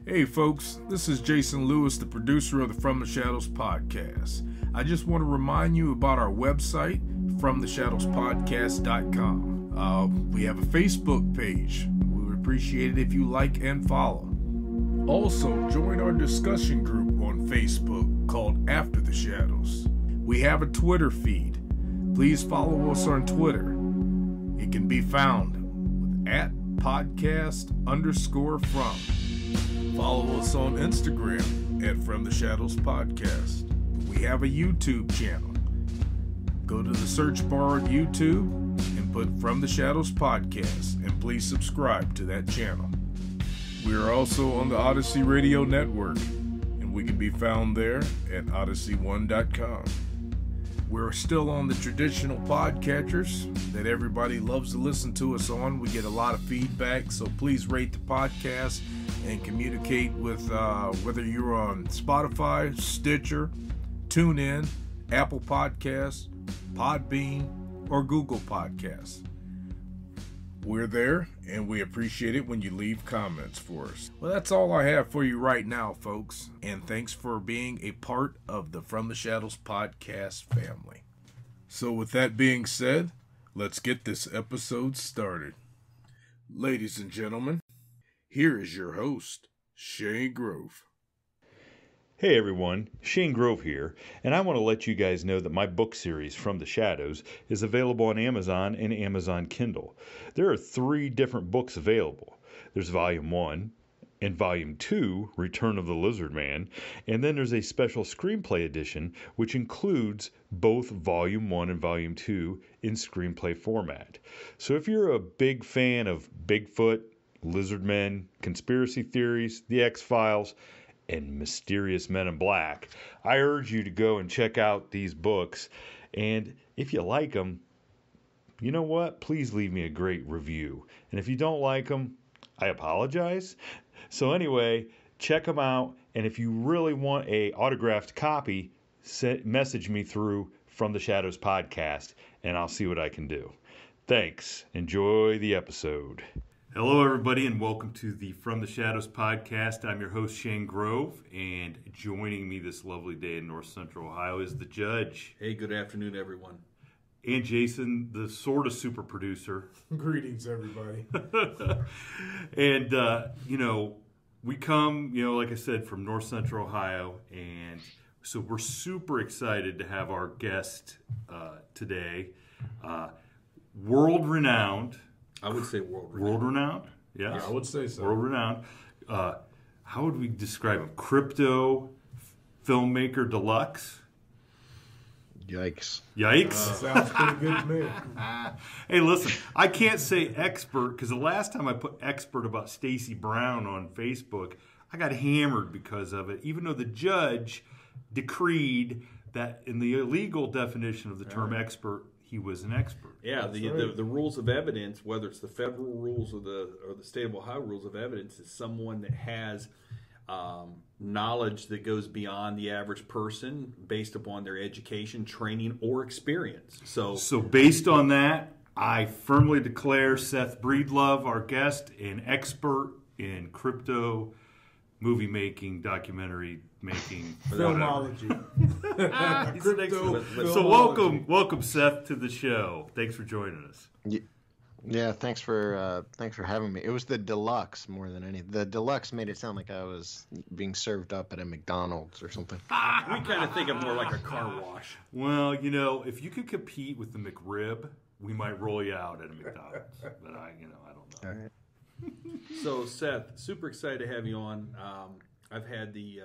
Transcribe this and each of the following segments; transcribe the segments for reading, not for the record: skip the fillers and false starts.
Hey folks, this is Jason Lewis, the producer of the From the Shadows podcast. I just want to remind you about our website, FromTheShadowsPodcast.com. We have a Facebook page. We would appreciate it if you like and follow. Also, join our discussion group on Facebook called After the Shadows. We have a Twitter feed. Please follow us on Twitter. It can be found with @podcast_from. Follow us on Instagram at From the Shadows Podcast. We have a YouTube channel. Go to the search bar on YouTube and put From the Shadows Podcast, and please subscribe to that channel. We are also on the Odyssey Radio Network, and we can be found there at odyssey1.com. We're still on the traditional podcatchers that everybody loves to listen to us on. We get a lot of feedback, so please rate the podcast and communicate with whether you're on Spotify, Stitcher, TuneIn, Apple Podcasts, Podbean, or Google Podcasts. We're there, and we appreciate it when you leave comments for us. Well, that's all I have for you right now, folks. And thanks for being a part of the From the Shadows podcast family. So with that being said, let's get this episode started. Ladies and gentlemen, here is your host, Shane Grove. Hey everyone, Shane Grove here, and I want to let you guys know that my book series, From the Shadows, is available on Amazon and Amazon Kindle. There are 3 different books available. There's Volume 1 and Volume 2, Return of the Lizard Man, and then there's a special screenplay edition which includes both Volume 1 and Volume 2 in screenplay format. So if you're a big fan of Bigfoot, lizard men, conspiracy theories, the X-Files, and mysterious men in black, I urge you to go and check out these books. And if you like them, you know what? Please leave me a great review. And if you don't like them, I apologize. So anyway, check them out. And if you really want a autographed copy, message me through From the Shadows Podcast, and I'll see what I can do. Thanks. Enjoy the episode. Hello, everybody, and welcome to the From the Shadows podcast. I'm your host, Shane Grove, and joining me this lovely day in North Central Ohio is the Judge. Hey, good afternoon, everyone. And Jason, the sort of super producer. Greetings, everybody. And, we come, like I said, from North Central Ohio, and so we're super excited to have our guest today, world-renowned. I would say world-renowned. World-renowned? Yes. Yeah, I would say so. World-renowned. How would we describe him? Crypto filmmaker deluxe? Yikes. Yikes. Sounds pretty good to me. Hey, listen, I can't say expert because the last time I put expert about Stacey Brown on Facebook, I got hammered because of it, even though the judge decreed that in the illegal definition of the term expert, he was an expert. Yeah, the rules of evidence, whether it's the federal rules or the state of Ohio rules of evidence, is someone that has knowledge that goes beyond the average person based upon their education, training, or experience. So based on that, I firmly declare Seth Breedlove, our guest, an expert in crypto, movie making, documentary making, Filmology. So welcome Seth to the show. Thanks for joining us. Yeah, thanks for having me. It was the deluxe more than anything. The deluxe made it sound like I was being served up at a McDonald's or something. We kind of think of more like a car wash. Well, if you could compete with the McRib, we might roll you out at a McDonald's. But I don't know. All right. So Seth, super excited to have you on. I've had the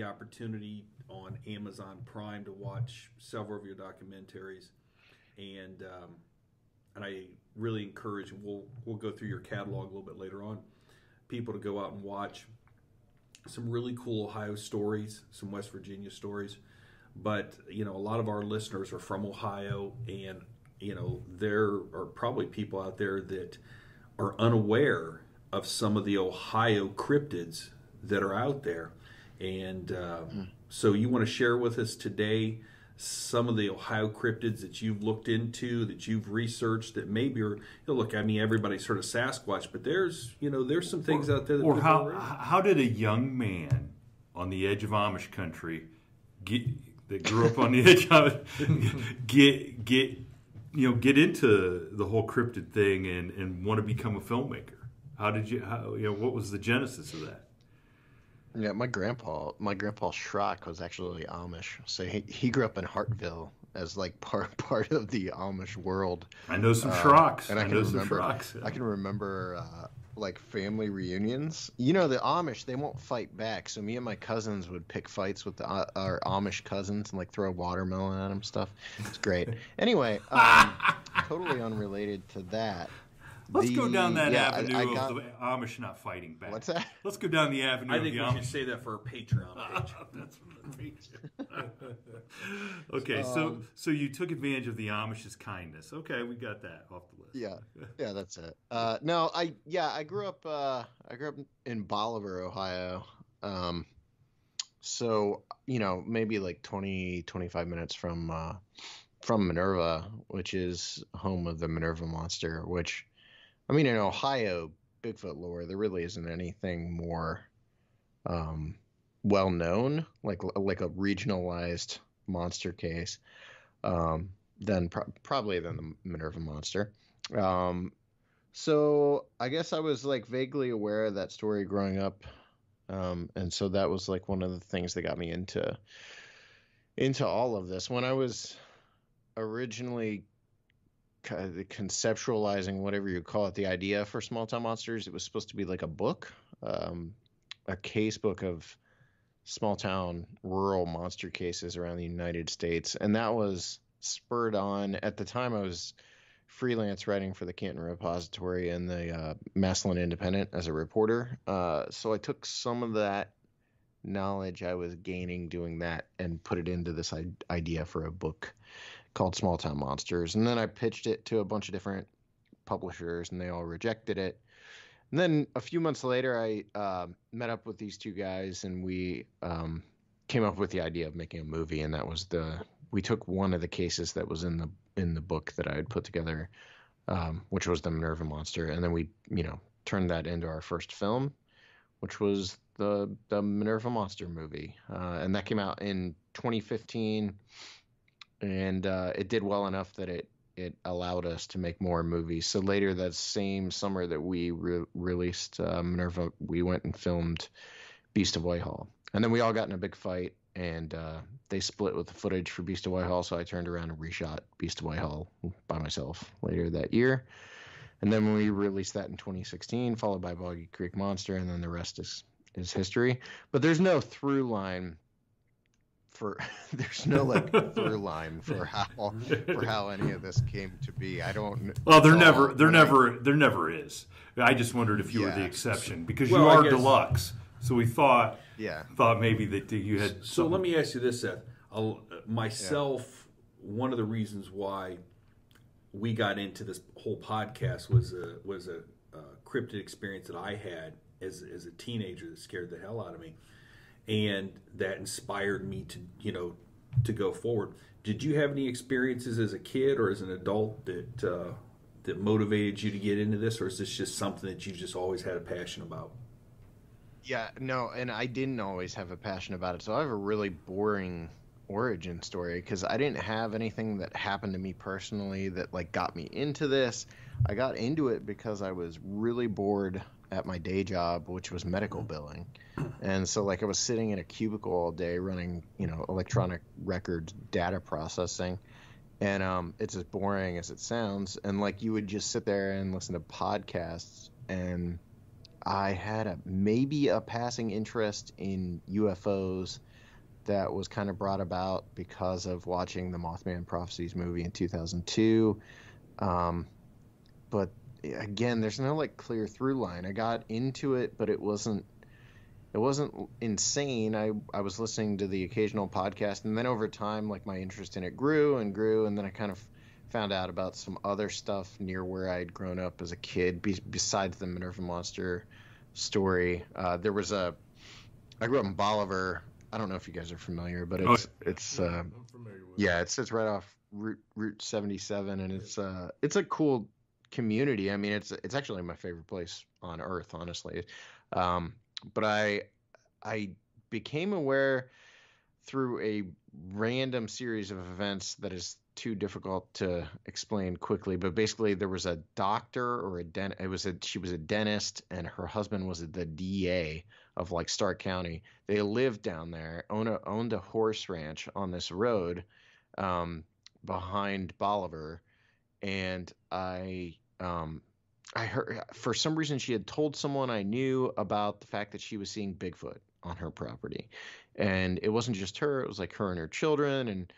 opportunity on Amazon Prime to watch several of your documentaries, and I really encourage. We'll go through your catalog a little bit later on. People to go out and watch some really cool Ohio stories, some West Virginia stories, but a lot of our listeners are from Ohio, and there are probably people out there that are unaware of some of the Ohio cryptids that are out there. And so you want to share with us today some of the Ohio cryptids that you've looked into, that you've researched, that maybe are, look, I mean, everybody's heard of Sasquatch, but there's some things out there that or how did a young man on the edge of Amish country that grew up on the edge of it get into the whole cryptid thing and want to become a filmmaker? What was the genesis of that? Yeah, my grandpa Schrock was actually Amish, so he grew up in Hartville as like part of the Amish world. I know some Schrocks, and I can remember like family reunions. The Amish, they won't fight back, so me and my cousins would pick fights with our Amish cousins and like throw watermelon at them stuff. It's great. Anyway, totally unrelated to that. Let's go down that avenue of the Amish not fighting back. What's that? Let's go down the avenue of the Amish. I think we should say that for our Patreon page. That's for the Patreon. Okay, so you took advantage of the Amish's kindness. Okay, we got that off the list. Yeah, that's it. No, I grew up in Bolivar, Ohio. So maybe like 20-25 minutes from Minerva, which is home of the Minerva monster, which, I mean, in Ohio Bigfoot lore, there really isn't anything more well known, like a regionalized monster case, than probably than the Minerva monster. So I guess I was like vaguely aware of that story growing up, and so that was like one of the things that got me into all of this. When I was originally conceptualizing, whatever you call it, the idea for Small Town Monsters, it was supposed to be like a book, a case book of small town rural monster cases around the United States. And that was spurred on, at the time I was freelance writing for the Canton Repository and the Massillon Independent as a reporter. So I took some of that knowledge I was gaining doing that and put it into this idea for a book called Small Town Monsters. And then I pitched it to a bunch of different publishers and they all rejected it. And then a few months later, I met up with these two guys and we came up with the idea of making a movie. And that was we took one of the cases that was in the book that I had put together, which was the Minerva monster. And then we, turned that into our first film, which was the Minerva monster movie. And that came out in 2015. And it did well enough that it allowed us to make more movies. So later that same summer that we released Minerva, we went and filmed Beast of Whitehall. And then we all got in a big fight, and they split with the footage for Beast of Whitehall, so I turned around and reshot Beast of Whitehall by myself later that year. And then we released that in 2016, followed by Boggy Creek Monster, and then the rest is history. But there's no through line there's no through line for how any of this came to be. I don't. Well, there never is. I just wondered if you were the exception because you are deluxe. So we thought maybe that you had. So let me ask you this, Seth. Myself, one of the reasons why we got into this whole podcast was a cryptid experience that I had as a teenager that scared the hell out of me. And that inspired me to go forward. Did you have any experiences as a kid or as an adult that motivated you to get into this, or is this just something that you just always had a passion about? Yeah, no, and I didn't always have a passion about it. So I have a really boring origin story because I didn't have anything that happened to me personally that got me into this. I got into it because I was really bored at my day job, which was medical billing. And so I was sitting in a cubicle all day running, electronic records data processing. And it's as boring as it sounds. And you would just sit there and listen to podcasts. And I had maybe a passing interest in UFOs that was kind of brought about because of watching the Mothman Prophecies movie in 2002. But again, there's no clear through line. I got into it, but it wasn't insane. I was listening to the occasional podcast, and then over time, my interest in it grew and grew, and then I kind of found out about some other stuff near where I'd grown up as a kid, besides the Minerva Monster story. I grew up in Bolivar, I don't know if you guys are familiar, but it's I'm familiar with yeah, it sits right off Route 77, and it's a cool community. I mean, it's actually my favorite place on earth, honestly. But I became aware through a random series of events that is too difficult to explain quickly. But basically, there was a doctor or she was a dentist, and her husband was the DA of like Stark County. They lived down there, owned a horse ranch on this road behind Bolivar, and I heard for some reason she had told someone I knew about the fact that she was seeing Bigfoot on her property. And it wasn't just her, it was like her and her children and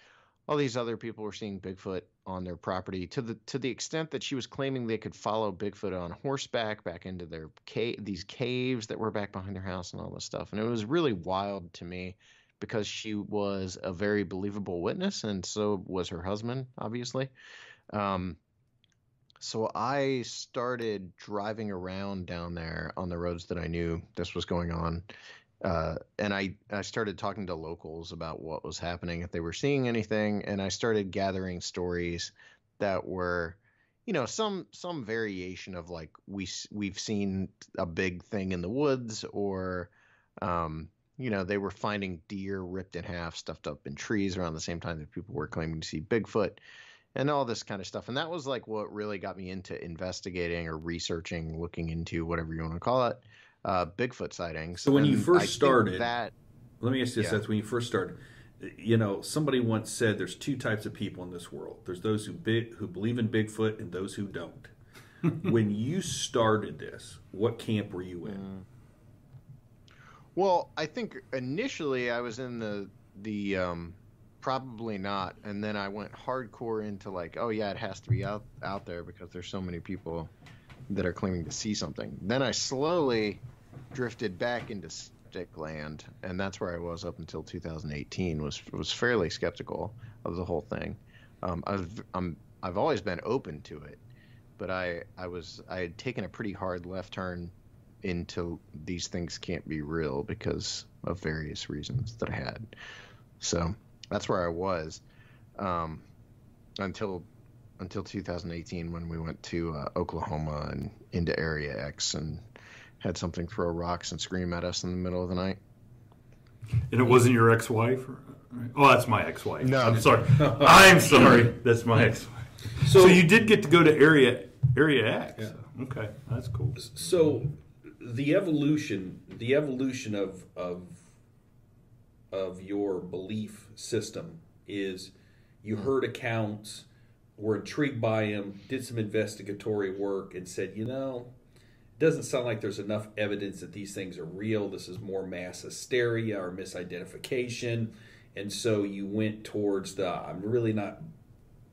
all these other people were seeing Bigfoot on their property to the extent that she was claiming they could follow Bigfoot on horseback back into their these caves that were back behind their house and all this stuff. And it was really wild to me because she was a very believable witness, and so was her husband, obviously. So I started driving around down there on the roads that I knew this was going on. And I started talking to locals about what was happening, if they were seeing anything. And I started gathering stories that were, some variation of like, we've seen a big thing in the woods, or, they were finding deer ripped in half, stuffed up in trees around the same time that people were claiming to see Bigfoot. And all this kind of stuff. And that was like what really got me into investigating or researching, looking into whatever you want to call it, Bigfoot sightings. So when you first started, let me ask you this, Seth, when you first started, somebody once said there's two types of people in this world. There's those who believe in Bigfoot and those who don't. When you started this, what camp were you in? Well, I think initially I was in the probably not, and then I went hardcore into like, oh yeah, it has to be out there because there's so many people that are claiming to see something. Then I slowly drifted back into skeptic land, and that's where I was up until 2018. Was fairly skeptical of the whole thing. I've always been open to it, but I had taken a pretty hard left turn into these things can't be real because of various reasons that I had. So that's where I was until 2018 when we went to Oklahoma and into Area X and had something throw rocks and scream at us in the middle of the night. And it wasn't your ex-wife? Oh, that's my ex-wife. No. I'm sorry. I'm sorry. That's my ex-wife. So you did get to go to Area X. Yeah. Okay, that's cool. So the evolution of your belief system is you heard accounts, were intrigued by them, did some investigatory work, and said, it doesn't sound like there's enough evidence that these things are real. This is more mass hysteria or misidentification. And so you went towards I'm really not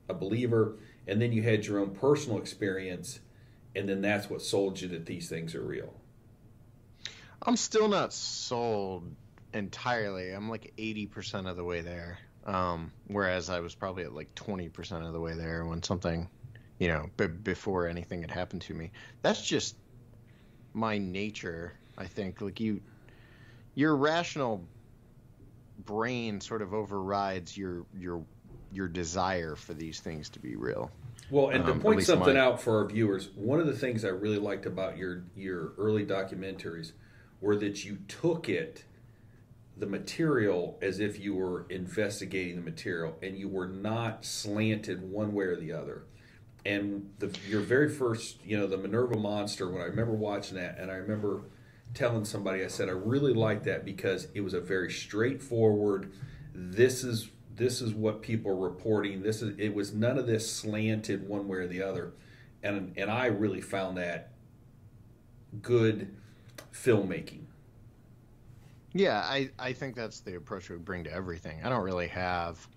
a believer. And then you had your own personal experience, and then that's what sold you that these things are real. I'm still not sold entirely. I'm like 80% of the way there. Whereas I was probably at like 20% of the way there when something, before anything had happened to me. That's just my nature, I think. Like your rational brain sort of overrides your desire for these things to be real. Well, and to point something out for our viewers, one of the things I really liked about your early documentaries were that you took the material as if you were investigating the material, and you were not slanted one way or the other. And your very first, the Minerva Monster, when I remember watching that, and I remember telling somebody, I said, I really like that because it was a very straightforward, this is what people are reporting. It was none of this slanted one way or the other. And I really found that good filmmaking. Yeah, I think that's the approach we bring to everything. I don't really have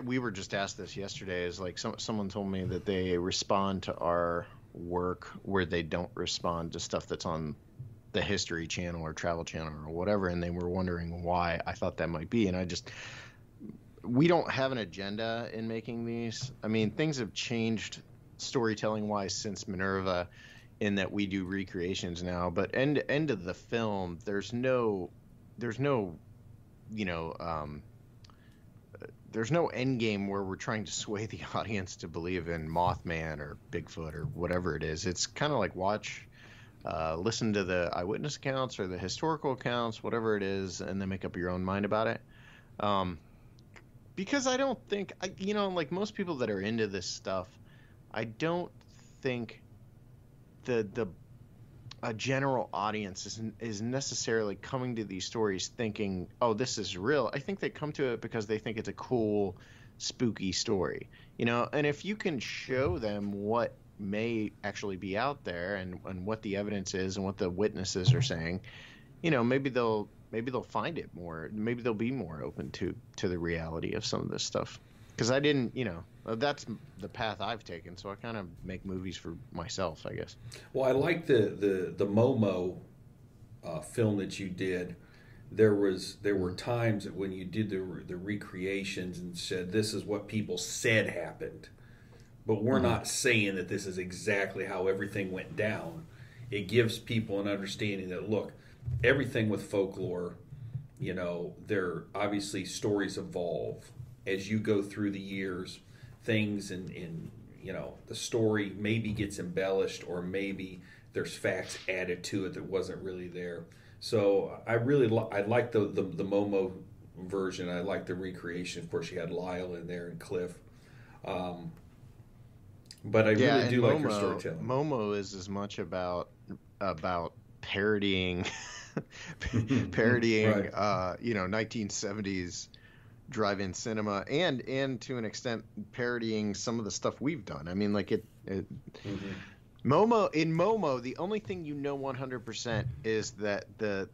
we were just asked this yesterday, is like someone told me that they respond to our work where they don't respond to stuff that's on the History Channel or Travel Channel or whatever, and they were wondering why I thought that might be. And we don't have an agenda in making these. I mean, things have changed storytelling wise since Minerva, in that we do recreations now, but end of the film, there's no there's no, you know, there's no end game where we're trying to sway the audience to believe in Mothman or Bigfoot or whatever it is. It's kind of like listen to the eyewitness accounts or the historical accounts, whatever it is, and then make up your own mind about it. Because I don't think, like most people that are into this stuff, I don't think a general audience is necessarily coming to these stories thinking, oh, this is real. I think they come to it because they think it's a cool, spooky story, and if you can show them what may actually be out there and what the evidence is and what the witnesses are saying, maybe they'll find it more. Maybe they'll be more open to the reality of some of this stuff. Because I didn't, that's the path I've taken. So I kind of make movies for myself, I guess. Well, I like the Momo film that you did. There were times that when you did the recreations and said this is what people said happened, but we're not saying that this is exactly how everything went down. It gives people an understanding that, look, everything with folklore, there obviously stories evolve as you go through the years. Things and the story maybe gets embellished, or maybe there's facts added to it that wasn't really there. So I like the Momo version. I like the recreation. Of course, you had Lyle in there and Cliff. But I really do like your storytelling. Momo is as much about parodying right. 1970s drive-in cinema and to an extent parodying some of the stuff we've done. I mean, like Momo, the only thing 100% is that the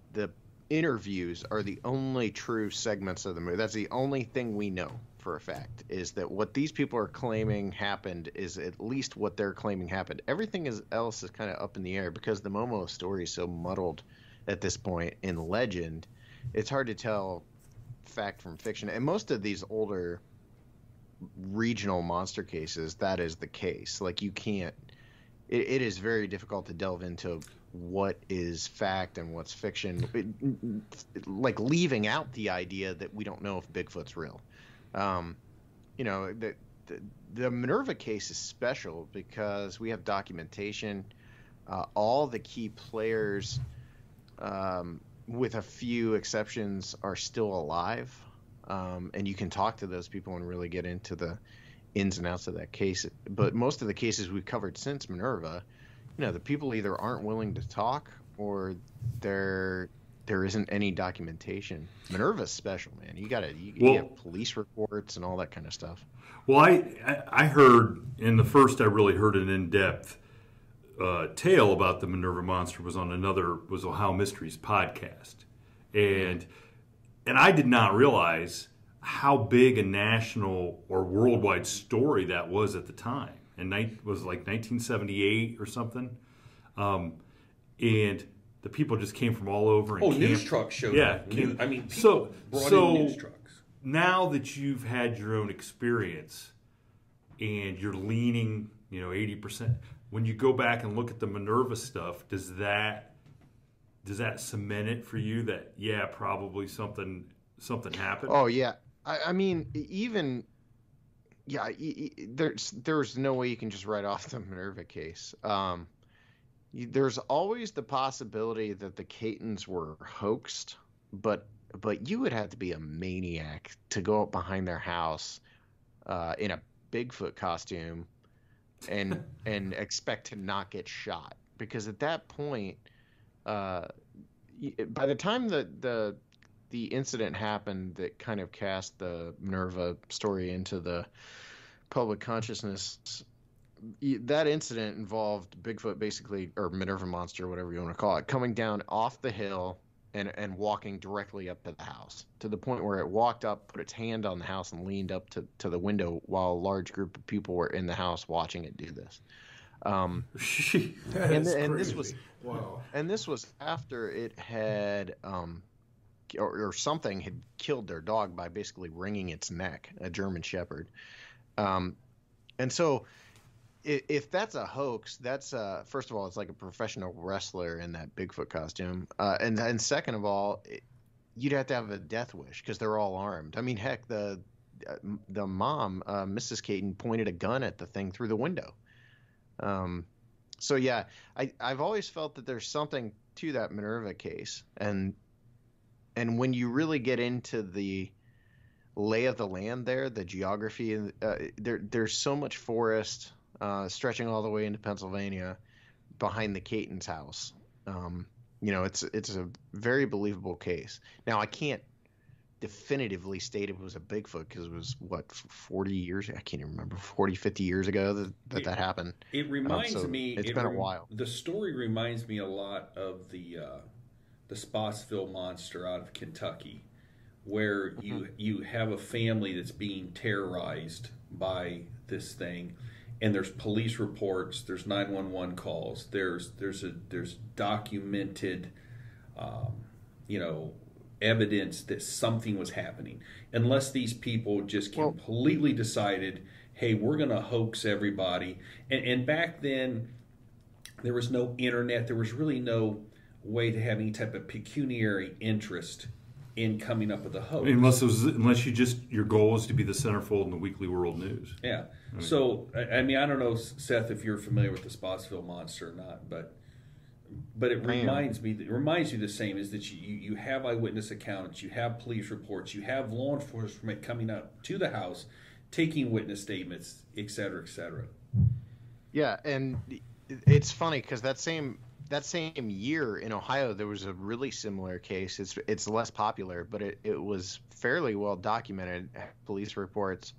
interviews are the only true segments of the movie. That's the only thing we know for a fact, is that what these people are claiming happened is at least what they're claiming happened. Everything else is kind of up in the air because the Momo story is so muddled at this point in legend. It's hard to tell fact from fiction, and most of these older regional monster cases, that is the case. Like, you can't, it is very difficult to delve into what is fact and what's fiction, like leaving out the idea that we don't know if Bigfoot's real. The Minerva case is special because we have documentation. All the key players, with a few exceptions, are still alive, and you can talk to those people and really get into the ins and outs of that case. But most of the cases we've covered since Minerva, the people either aren't willing to talk or there isn't any documentation. Minerva's special, man. You have police reports and all that kind of stuff. Well, I heard in the first, I really heard an in-depth tale about the Minerva monster was Ohio Mysteries podcast, and I did not realize how big a national or worldwide story that was at the time. And was like 1978 or something, and the people just came from all over. And news trucks showed up. People brought in news trucks. Now that you've had your own experience and you're leaning, 80%. When you go back and look at the Minerva stuff, does that cement it for you that probably something happened? Oh yeah, I mean, even there's no way you can just write off the Minerva case. There's always the possibility that the Catons were hoaxed, but you would have to be a maniac to go up behind their house in a Bigfoot costume and expect to not get shot, because at that point, by the time the incident happened that kind of cast the Minerva story into the public consciousness, that incident involved Bigfoot, basically, or Minerva monster, whatever you want to call it, coming down off the hill and walking directly up to the house, to the point where it walked up, put its hand on the house, and leaned up to the window while a large group of people were in the house watching it do this. This was wow. And this was after it had or something had killed their dog by basically wringing its neck, a German Shepherd. And so if that's a hoax, that's first of all, it's like a professional wrestler in that Bigfoot costume, and second of all, you'd have to have a death wish because they're all armed. I mean, heck, the mom, Mrs. Caton, pointed a gun at the thing through the window. So yeah, I've always felt that there's something to that Minerva case, and when you really get into the lay of the land there, the geography, and there's so much forest stretching all the way into Pennsylvania behind the Caton's house. It's a very believable case. Now, I can't definitively state it was a Bigfoot because it was, what, 40 years? I can't even remember, 40, 50 years ago that happened. It reminds me... It's been a while. The story reminds me a lot of the Spotsville monster out of Kentucky, where you have a family that's being terrorized by this thing, and there's police reports, there's 911 calls, there's documented evidence that something was happening. Unless these people just completely decided, hey, we're going to hoax everybody. And back then, there was no internet. There was really no way to have any type of pecuniary interest in coming up with a hoax. Unless your goal was to be the centerfold in the Weekly World News. Yeah. So, I don't know, Seth, if you're familiar with the Spotsville monster or not, but it reminds you the same, is that you have eyewitness accounts, you have police reports, you have law enforcement coming up to the house, taking witness statements, et cetera, et cetera. Yeah, and it's funny because that same year in Ohio, there was a really similar case. It's less popular, but it was fairly well documented. Police reports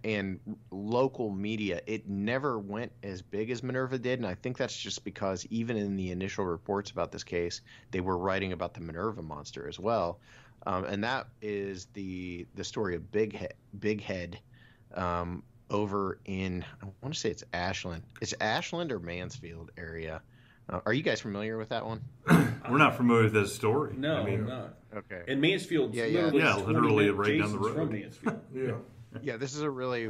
and local media. It never went as big as Minerva did, and I think that's just because even in the initial reports about this case, they were writing about the Minerva monster as well. And that is the story of Big Head over in, I want to say it's Ashland. It's Ashland or Mansfield area. Are you guys familiar with that one? We're not familiar with that story. No, I'm not. Okay. And Mansfield, literally right down the road from Mansfield. Yeah. Yeah, this is a really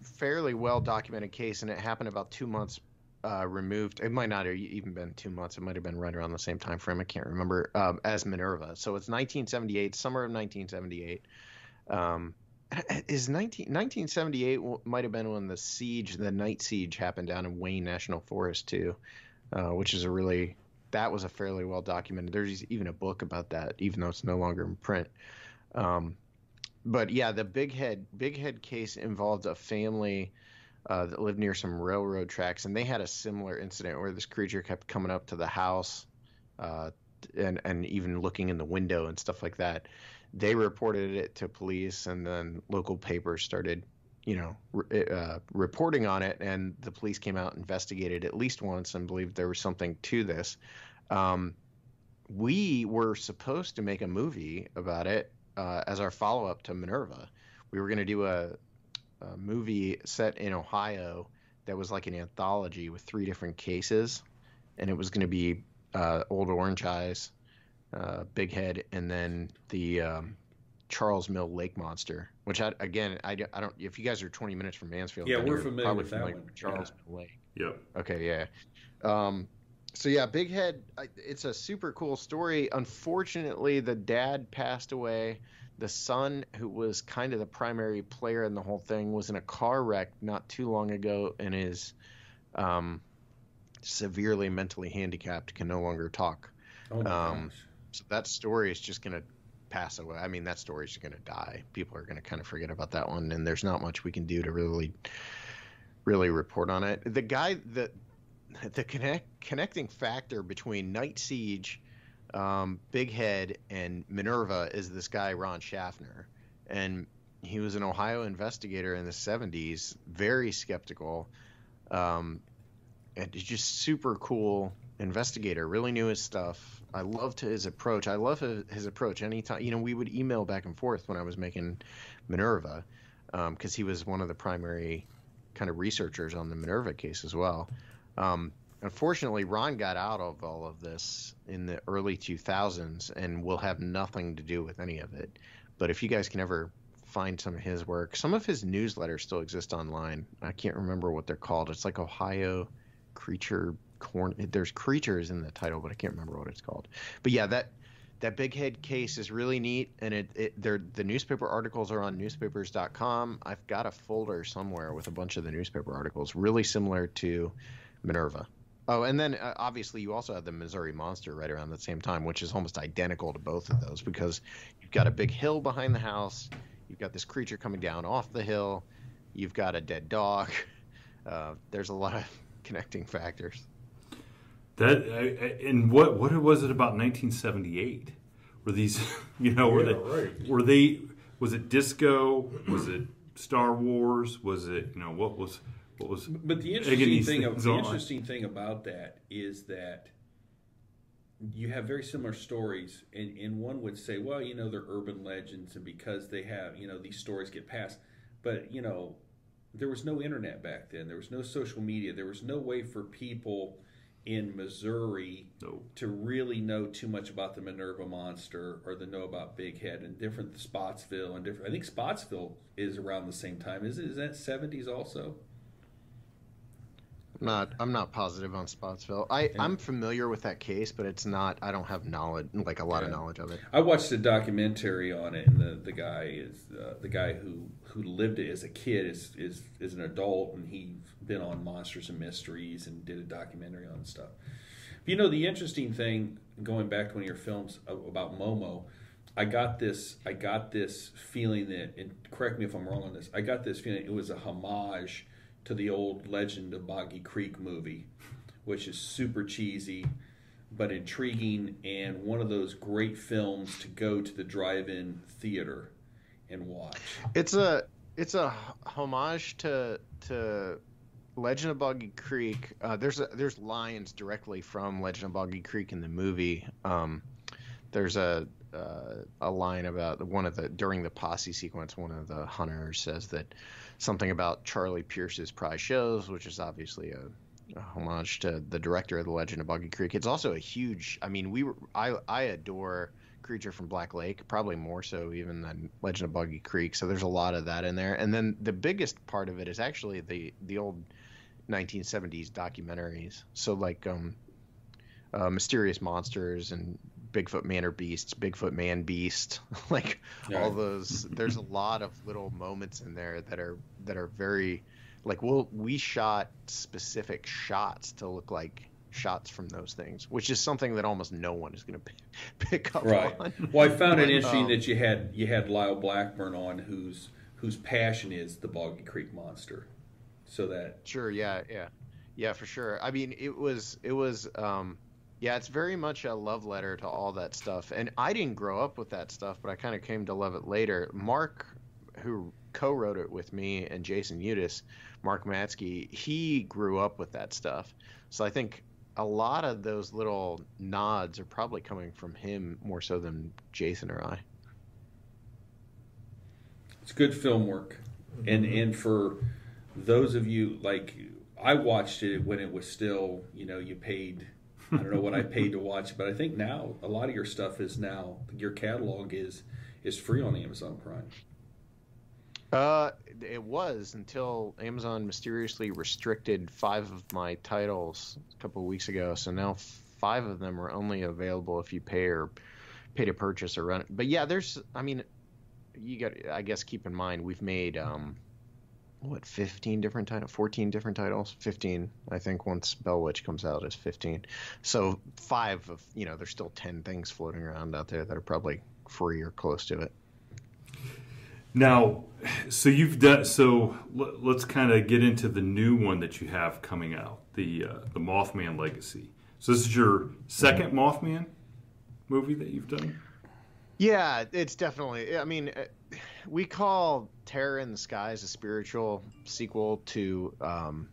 fairly well documented case, and it happened about 2 months removed. It might not have even been 2 months. It might have been right around the same time frame. I can't remember. As Minerva. So it's 1978, summer of 1978. 1978 might have been when the night siege happened down in Wayne National Forest too, which is that was a fairly well documented. There's even a book about that, even though it's no longer in print. But yeah, the Big Head case involved a family that lived near some railroad tracks, and they had a similar incident where this creature kept coming up to the house and even looking in the window and stuff like that. They reported it to police, and then local papers started, reporting on it, and the police came out, investigated at least once, and believed there was something to this. We were supposed to make a movie about it as our follow-up to Minerva. We were going to do a movie set in Ohio that was like an anthology with 3 different cases, and it was going to be Old Orange Eyes, Big Head, and then the Charles Mill Lake Monster, which I don't. If you guys are 20 minutes from Mansfield, yeah, we're familiar with that one. Charles Mill Lake. Yep. Okay, yeah. So yeah, Big Head. It's a super cool story. Unfortunately, the dad passed away. The son, who was kind of the primary player in the whole thing, was in a car wreck not too long ago and is severely mentally handicapped, can no longer talk. Oh my gosh. So that story is just going to pass away. I mean, that story is going to die. People are going to kind of forget about that one, and there's not much we can do to really report on it. The guy that the connecting factor between Night Siege, Big Head, and Minerva is this guy Ron Schaffner, and he was an Ohio investigator in the 70s, very skeptical, and he's just super cool investigator, really knew his stuff. I loved his approach. I love his approach. Anytime, we would email back and forth when I was making Minerva, because he was one of the primary kind of researchers on the Minerva case as well. Unfortunately, Ron got out of all of this in the early 2000s and will have nothing to do with any of it. But if you guys can ever find some of his work, some of his newsletters still exist online. I can't remember what they're called. It's like Ohio Creature Corn. There's creatures in the title, but I can't remember what it's called. But yeah, that big head case is really neat, and the newspaper articles are on newspapers.com. I've got a folder somewhere with a bunch of the newspaper articles, really similar to Minerva. Oh, and then obviously you also have the Missouri Monster right around the same time, which is almost identical to both of those, because you've got a big hill behind the house, you've got this creature coming down off the hill, you've got a dead dog. There's a lot of connecting factors. That and what was it about 1978? Were these, were they? Was it disco? Was it Star Wars? Was it, what was? But the interesting thing about that is that you have very similar stories, and one would say, well, they're urban legends, and because they have, these stories get passed, but there was no internet back then. There was no social media. There was no way for people in Missouri to really know too much about the Minerva Monster or to know about Big Head and different Spotsville and different. I think Spotsville is around the same time. Is that 70s also? I'm not positive on Spotsville. I'm familiar with that case, but it's not. I don't have knowledge, like a lot of knowledge of it. I watched a documentary on it, and the guy who lived it as a kid is an adult, and he's been on Monsters and Mysteries and did a documentary on stuff. But the interesting thing, going back to one of your films about Momo, I got this feeling that, and correct me if I'm wrong on this, I got this feeling it was a homage to the old Legend of Boggy Creek movie, which is super cheesy but intriguing, and one of those great films to go to the drive-in theater and watch. It's a homage to Legend of Boggy Creek. There's lines directly from Legend of Boggy Creek in the movie. There's a line about during the posse sequence, one of the hunters says that something about Charlie Pierce's prize shows, which is obviously a homage to the director of The Legend of Boggy Creek. It's also a huge, I adore Creature from Black Lake, probably more so even than Legend of Boggy Creek. So there's a lot of that in there. And then the biggest part of it is actually the old 1970s documentaries. So like Mysterious Monsters and Bigfoot Man or Beasts, Bigfoot Man Beast, all those. There's a lot of little moments in there that are very, we shot specific shots to look like shots from those things, which is something that almost no one is going to pick up on. Well, I found it interesting that you had Lyle Blackburn on, whose passion is the Boggy Creek Monster. So that sure, yeah, for sure. It was. Yeah, it's very much a love letter to all that stuff. And I didn't grow up with that stuff, but I kind of came to love it later. Mark, who co-wrote it with me, and Jason Udis, Mark Matsky, he grew up with that stuff. So I think a lot of those little nods are probably coming from him more so than Jason or I. It's good film work. And for those of you, I watched it when it was still, you paid... I don't know what I paid to watch, but I think now a lot of your stuff is your catalog is free on Amazon Prime. It was until Amazon mysteriously restricted 5 of my titles a couple of weeks ago. So now 5 of them are only available if you pay to purchase or run it. But yeah, you got, I guess, keep in mind we've made 15 different titles, 14 different titles, 15, I think, once Bell Witch comes out is 15. So 5 of, there's still 10 things floating around out there that are probably free or close to it. Now, so let's kind of get into the new one that you have coming out, the Mothman Legacy. So this is your second Mothman movie that you've done? Yeah, it's definitely, we call Terror in the Skies a spiritual sequel to the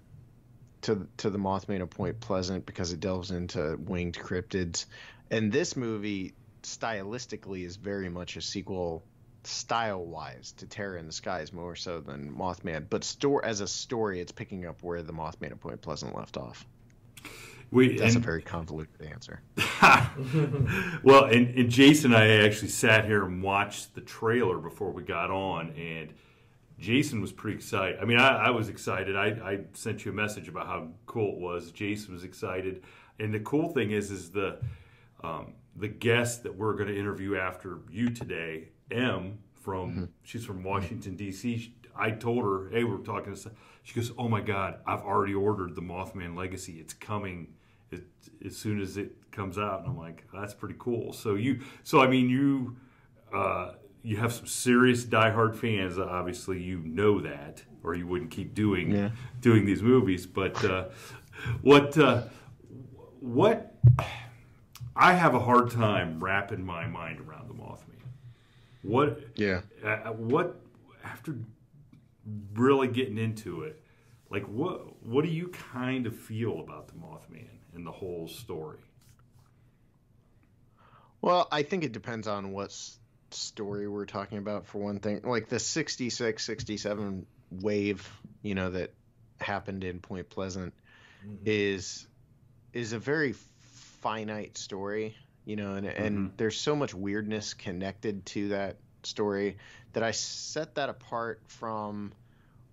Mothman of Point Pleasant, because it delves into winged cryptids. And this movie stylistically is very much a sequel style-wise to Terror in the Skies, more so than Mothman. But as a story, it's picking up where the Mothman of Point Pleasant left off. That's a very convoluted answer. Well, and Jason and I actually sat here and watched the trailer before we got on, and Jason was pretty excited. I was excited. I sent you a message about how cool it was. Jason was excited. And the cool thing is The guest that we're going to interview after you today, M, she's from Washington, D.C. I told her, hey, we're talking to. She goes, oh my God, I've already ordered the Mothman Legacy. It's coming as soon as it comes out. And I'm like, that's pretty cool. So you have some serious diehard fans. Obviously, you know that, or you wouldn't keep doing these movies. But what I have a hard time wrapping my mind around the Mothman. What after really getting into it, like what do you kind of feel about the Mothman and the whole story? Well, I think it depends on what story we're talking about. For one thing, like the 66, 67 wave, that happened in Point Pleasant is a very finite story, and there's so much weirdness connected to that story that I set that apart from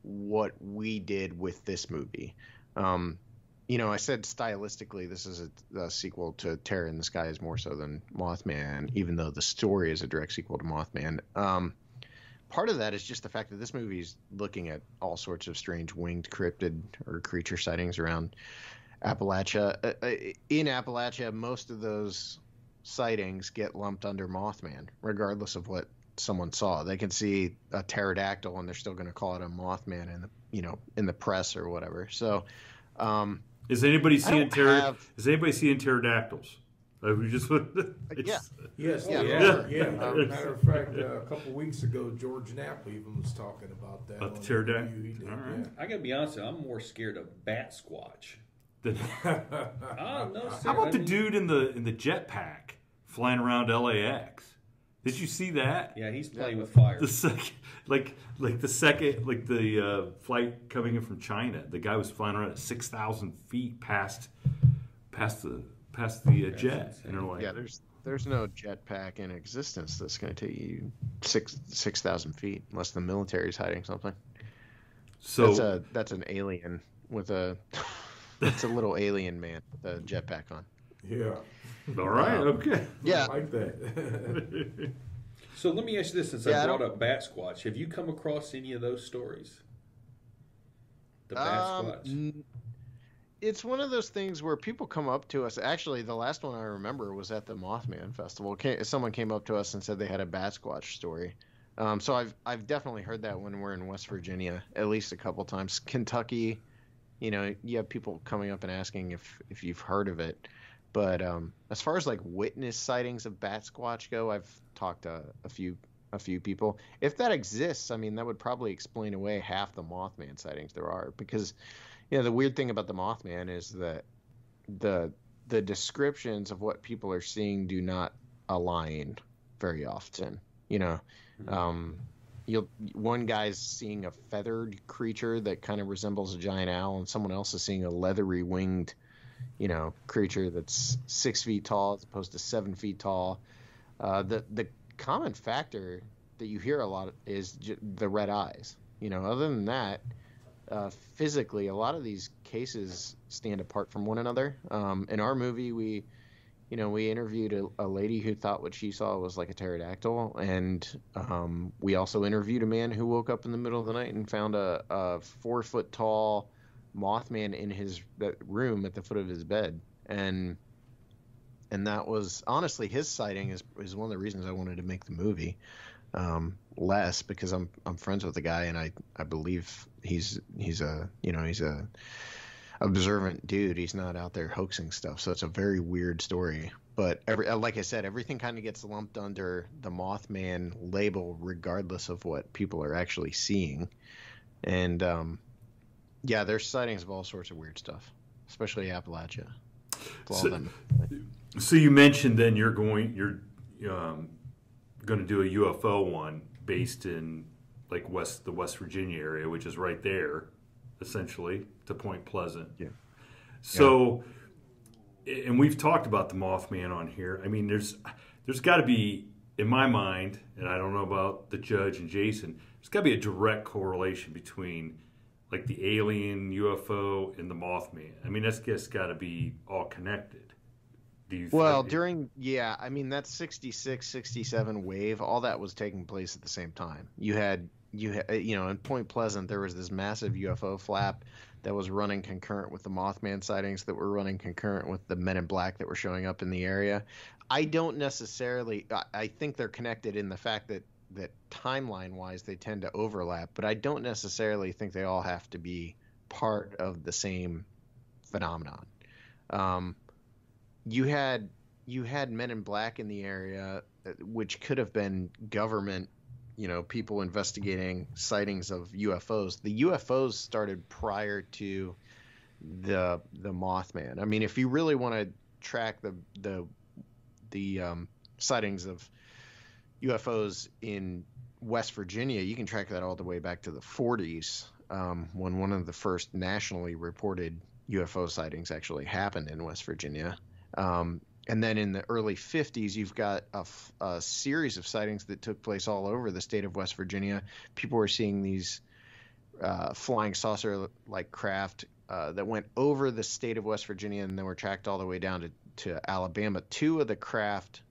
what we did with this movie. I said stylistically this is a sequel to Terror in the Sky is more so than Mothman, even though the story is a direct sequel to Mothman. Part of that is just the fact that this movie is looking at all sorts of strange winged cryptid or creature sightings around Appalachia. In Appalachia, most of those sightings get lumped under Mothman, regardless of what someone saw. They can see a pterodactyl and they're still going to call it a Mothman in the press or whatever. So, is anybody seeing pterodactyls? We just Yes, yeah. Matter of fact, a couple of weeks ago, George Knapp even was talking about that. About the pterodactyl. All right. Yeah. I gotta be honest with you, I'm more scared of bat squatch. How about the dude in the jetpack flying around LAX? Did you see that? Yeah, he's playing with fire. The flight coming in from China, the guy was flying around at 6,000 feet past the jet, and they're like, there's no jetpack in existence that's going to take you 6,000 feet unless the military's hiding something. So that's an alien with a. It's a little alien man with a jetpack on. Yeah. All right. Okay. Yeah. I like that. So let me ask you this: since I brought up bat squatch, have you come across any of those stories? The bat squatch. It's one of those things where people come up to us. Actually, the last one I remember was at the Mothman Festival. Someone came up to us and said they had a bat squatch story. So I've definitely heard that when we're in West Virginia, at least a couple times. Kentucky. You have people coming up and asking if you've heard of it. But as far as like witness sightings of bat squatch go, I've talked to a few people. If that exists, I mean, that would probably explain away half the Mothman sightings there are. Because, the weird thing about the Mothman is that the descriptions of what people are seeing do not align very often. One guy's seeing a feathered creature that kind of resembles a giant owl, and someone else is seeing a leathery winged, creature that's 6 feet tall as opposed to 7 feet tall. The common factor that you hear a lot is the red eyes. Other than that, physically, a lot of these cases stand apart from one another. In our movie, we interviewed a lady who thought what she saw was like a pterodactyl, and we also interviewed a man who woke up in the middle of the night and found a 4 foot tall Mothman in his room at the foot of his bed, and that was honestly his sighting is one of the reasons I wanted to make the movie. Less because I'm friends with the guy, and I believe he's a observant dude. He's not out there hoaxing stuff, so it's a very weird story. But like I said, everything kind of gets lumped under the Mothman label, regardless of what people are actually seeing. And there's sightings of all sorts of weird stuff, especially Appalachia. So you mentioned then you're going to do a UFO one based in like the West Virginia area, which is right there, essentially, to Point Pleasant. Yeah. So, and we've talked about the Mothman on here. I mean, there's got to be, in my mind, and I don't know about the judge and Jason, there's got to be a direct correlation between like the alien UFO and the Mothman. I mean, that's just got to be all connected. Well, I mean, that 66, 67 wave, all that was taking place at the same time. You had, in Point Pleasant, there was this massive UFO flap that was running concurrent with the Mothman sightings that were running concurrent with the Men in Black that were showing up in the area. I don't necessarily, I think they're connected in the fact that timeline-wise they tend to overlap, but I don't necessarily think they all have to be part of the same phenomenon. You had Men in Black in the area, which could have been government, people investigating sightings of UFOs. The UFOs started prior to the Mothman. I mean, if you really want to track the sightings of UFOs in West Virginia, you can track that all the way back to the 40s, when one of the first nationally reported UFO sightings actually happened in West Virginia. And then in the early 50s, you've got a series of sightings that took place all over the state of West Virginia. People were seeing these flying saucer-like craft that went over the state of West Virginia and then were tracked all the way down to Alabama. Two of the craft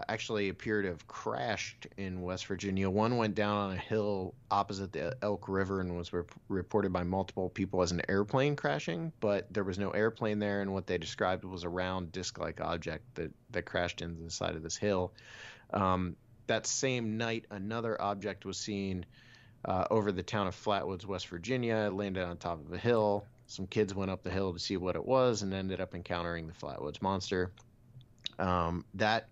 actually appeared to have crashed in West Virginia. One went down on a hill opposite the Elk River and was reported by multiple people as an airplane crashing, but there was no airplane there, and what they described was a round disc-like object that crashed into the side of this hill. That same night, another object was seen over the town of Flatwoods, West Virginia. It landed on top of a hill. Some kids went up the hill to see what it was and ended up encountering the Flatwoods monster. That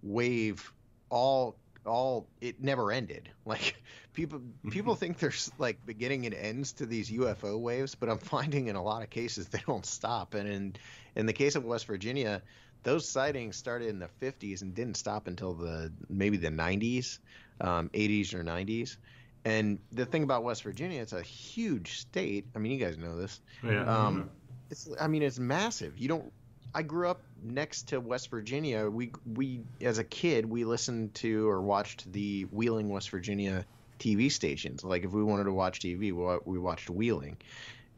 wave it never ended. Like people think there's like beginning and ends to these UFO waves, but I'm finding in a lot of cases they don't stop. And in the case of West Virginia, those sightings started in the 50s and didn't stop until maybe the 90s, 80s or 90s. And the thing about West Virginia, it's a huge state. I mean, you guys know this. Yeah. It's massive. I grew up next to West Virginia. We as a kid, we listened to or watched the Wheeling, West Virginia TV stations. Like if we wanted to watch TV, we watched Wheeling.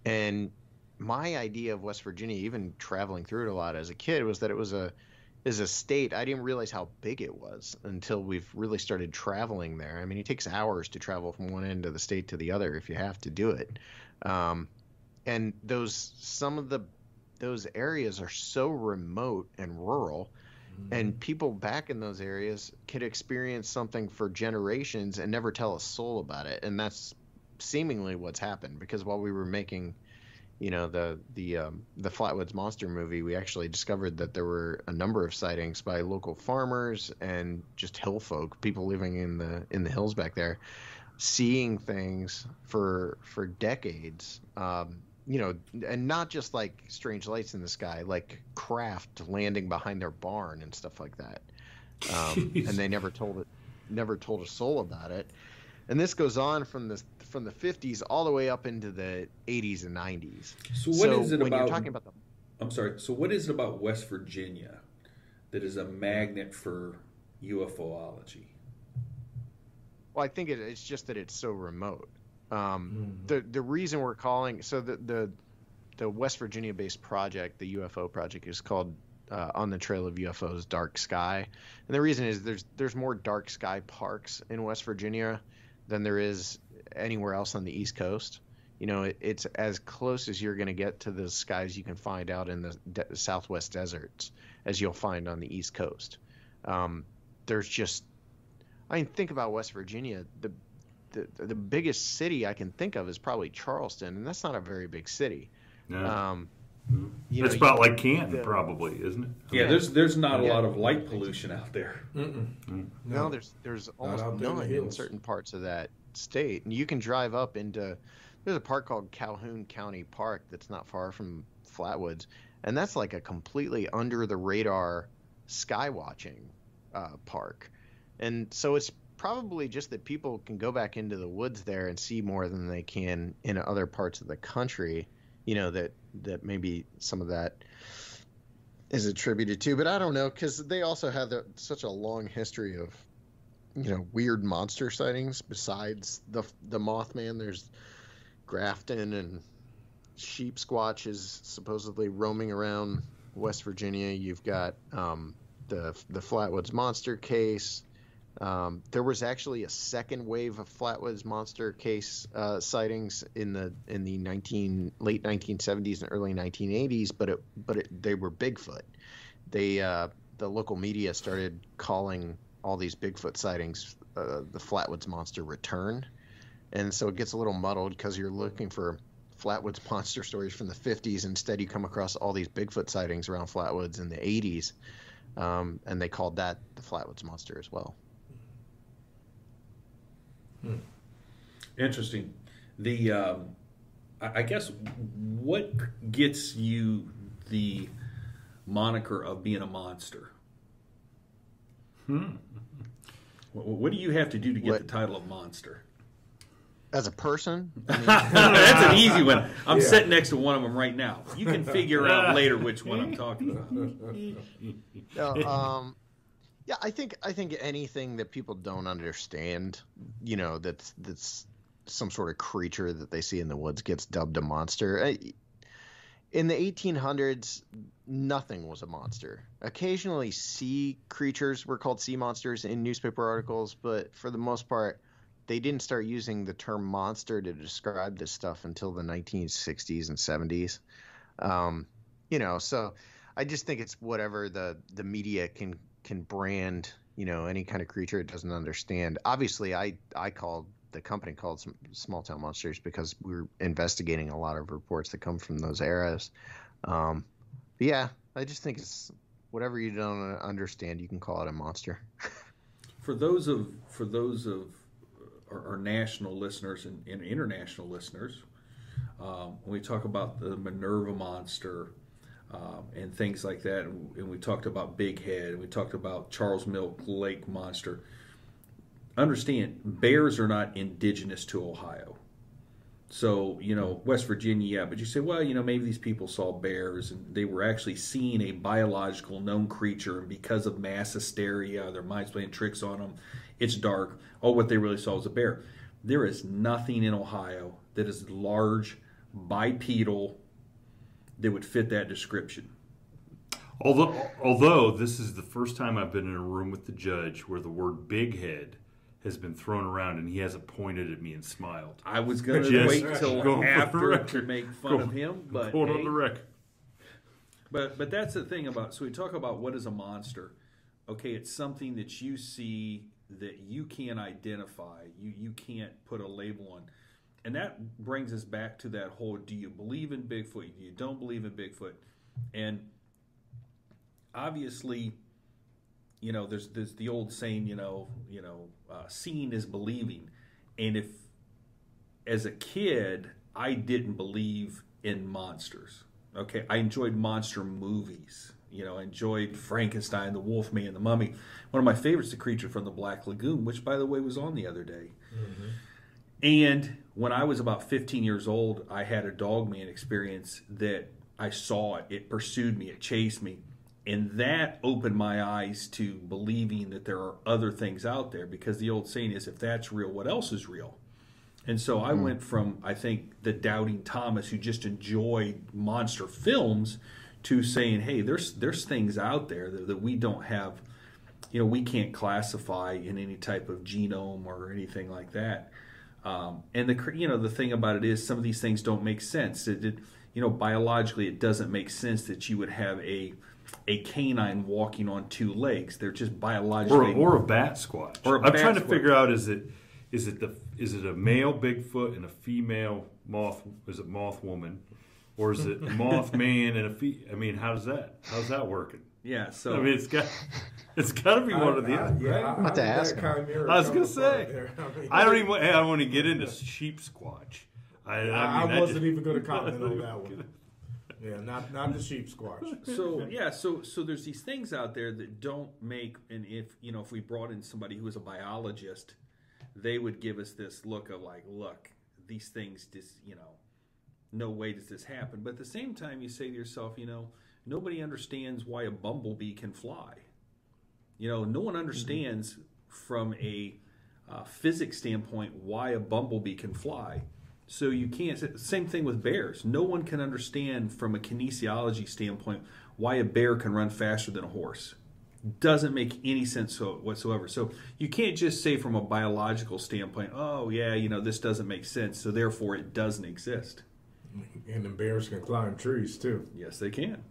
And my idea of West Virginia, even traveling through it a lot as a kid, was that it was a state. I didn't realize how big it was until we've really started traveling there. I mean, it takes hours to travel from one end of the state to the other if you have to do it. And some of those areas are so remote and rural, and people back in those areas could experience something for generations and never tell a soul about it. And that's seemingly what's happened, because while we were making, the Flatwoods Monster movie, we actually discovered that there were a number of sightings by local farmers and just hill folk, people living in the hills back there, seeing things for decades. And not just like strange lights in the sky, like craft landing behind their barn and stuff like that. And they never told a soul about it. And this goes on from the 50s all the way up into the 80s and 90s. So what is it when about? You're talking about I'm sorry. So what is it about West Virginia that is a magnet for UFOlogy? Well, I think it's just that it's so remote. The reason we're calling the West Virginia based project, the UFO project, is called On the Trail of UFOs Dark Sky, and the reason is there's more dark sky parks in West Virginia than there is anywhere else on the East Coast. It's as close as you're going to get to the skies you can find out in the Southwest deserts as you'll find on the East Coast. Think about West Virginia. The biggest city I can think of is probably Charleston, and that's not a very big city. No. It's about like Canton, probably, isn't it? Yeah, there's not a lot of light pollution out there. No, there's almost none in certain parts of that state. And you can drive up there's a park called Calhoun County Park that's not far from Flatwoods, and that's like a completely under the radar sky watching park. And so it's probably just that people can go back into the woods there and see more than they can in other parts of the country, that maybe some of that is attributed to. But I don't know, because they also have such a long history of, weird monster sightings besides the Mothman. There's Grafton and sheep squatches supposedly roaming around West Virginia. You've got the Flatwoods Monster case. There was actually a second wave of Flatwoods Monster case sightings in the late 1970s and early 1980s, but they were Bigfoot. The local media started calling all these Bigfoot sightings the Flatwoods Monster return, and so it gets a little muddled because you're looking for Flatwoods Monster stories from the 50s. Instead, you come across all these Bigfoot sightings around Flatwoods in the 80s, and they called that the Flatwoods Monster as well. Interesting. I guess what gets you the moniker of being a monster? What do you have to do to get the title of monster? As a person? I mean, that's an easy one. I'm sitting next to one of them right now. You can figure out later which one I'm talking about. Yeah, I think anything that people don't understand, that's some sort of creature that they see in the woods gets dubbed a monster. In the 1800s, nothing was a monster. Occasionally, sea creatures were called sea monsters in newspaper articles, but for the most part, they didn't start using the term monster to describe this stuff until the 1960s and 70s. So I just think it's whatever the media can brand, any kind of creature it doesn't understand. Obviously, the company called some Small Town Monsters because we're investigating a lot of reports that come from those eras. But yeah, I just think it's whatever you don't understand, you can call it a monster. For those of our national listeners and international listeners, when we talk about the Minerva monster and things like that, and we talked about Big Head, and we talked about Charles Milk Lake monster. Understand, bears are not indigenous to Ohio. So, West Virginia, but you say, well, maybe these people saw bears and they were actually seeing a biological known creature, and because of mass hysteria, their minds playing tricks on them, it's dark. Oh, what they really saw was a bear. There is nothing in Ohio that is large, bipedal, that would fit that description. Although this is the first time I've been in a room with the judge where the word big head has been thrown around and he hasn't pointed at me and smiled. I was going to wait till after to make fun of him, but going on the record. But that's the thing about. So we talk about what is a monster. Okay, it's something that you see that you can't identify. You can't put a label on. And that brings us back to that whole, do you believe in Bigfoot? You don't believe in Bigfoot. And obviously, there's the old saying, seeing is believing. And if, as a kid, I didn't believe in monsters. Okay, I enjoyed monster movies. I enjoyed Frankenstein, the Wolfman, the Mummy. One of my favorites, The Creature from the Black Lagoon, which, by the way, was on the other day. Mm-hmm. And when I was about 15 years old, I had a Dogman experience that I saw it. It pursued me. It chased me. And that opened my eyes to believing that there are other things out there, because the old saying is, if that's real, what else is real? And so I went from, I think, the doubting Thomas who just enjoyed monster films to saying, hey, there's things out there that we don't have, we can't classify in any type of genome or anything like that. And the thing about it is, some of these things don't make sense. Biologically, it doesn't make sense that you would have a canine walking on two legs. They're just biologically, or a bat squatch. I'm trying to figure out, is it a male Bigfoot and a female moth? Is it moth woman, or is it Mothman and I mean, how's that working? Yeah, so I mean, it's got to be one of the other. Yeah, I'll have to ask. I was gonna say, I don't want to get into sheep squatch. I wasn't even going to comment on that one. Yeah, not the sheep squatch. So there's these things out there that don't make, and if we brought in somebody who was a biologist, they would give us this look of like, look, these things just, no way does this happen. But at the same time, you say to yourself, nobody understands why a bumblebee can fly. No one understands from a physics standpoint why a bumblebee can fly. So you can't. Same thing with bears. No one can understand from a kinesiology standpoint why a bear can run faster than a horse. Doesn't make any sense whatsoever. So you can't just say from a biological standpoint, oh yeah, this doesn't make sense, so therefore it doesn't exist. And the bears can climb trees too. Yes, they can.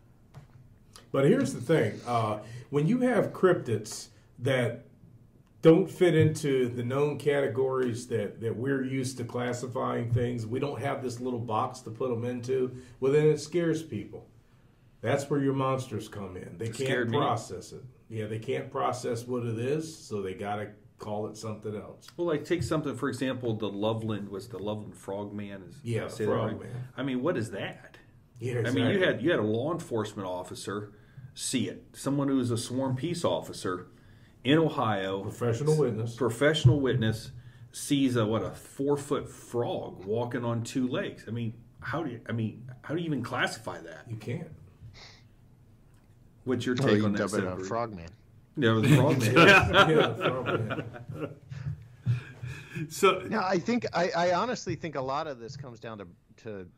But here's the thing. When you have cryptids that don't fit into the known categories that we're used to classifying things, we don't have this little box to put them into, well, then it scares people. That's where your monsters come in. They can't process it. Yeah, they can't process what it is, so they got to call it something else. Well, like take something, for example, the Loveland Frogman. Frogman. I mean, what is that? Yeah, exactly. I mean, you had a law enforcement officer see it. Someone who was a sworn peace officer in Ohio. Professional witness sees a 4-foot frog walking on 2 legs. I mean, how do you even classify that? You can't. What's your take on that? Dub it a frogman. Yeah, the frogman. Yeah, frogman. So no, I honestly think a lot of this comes down to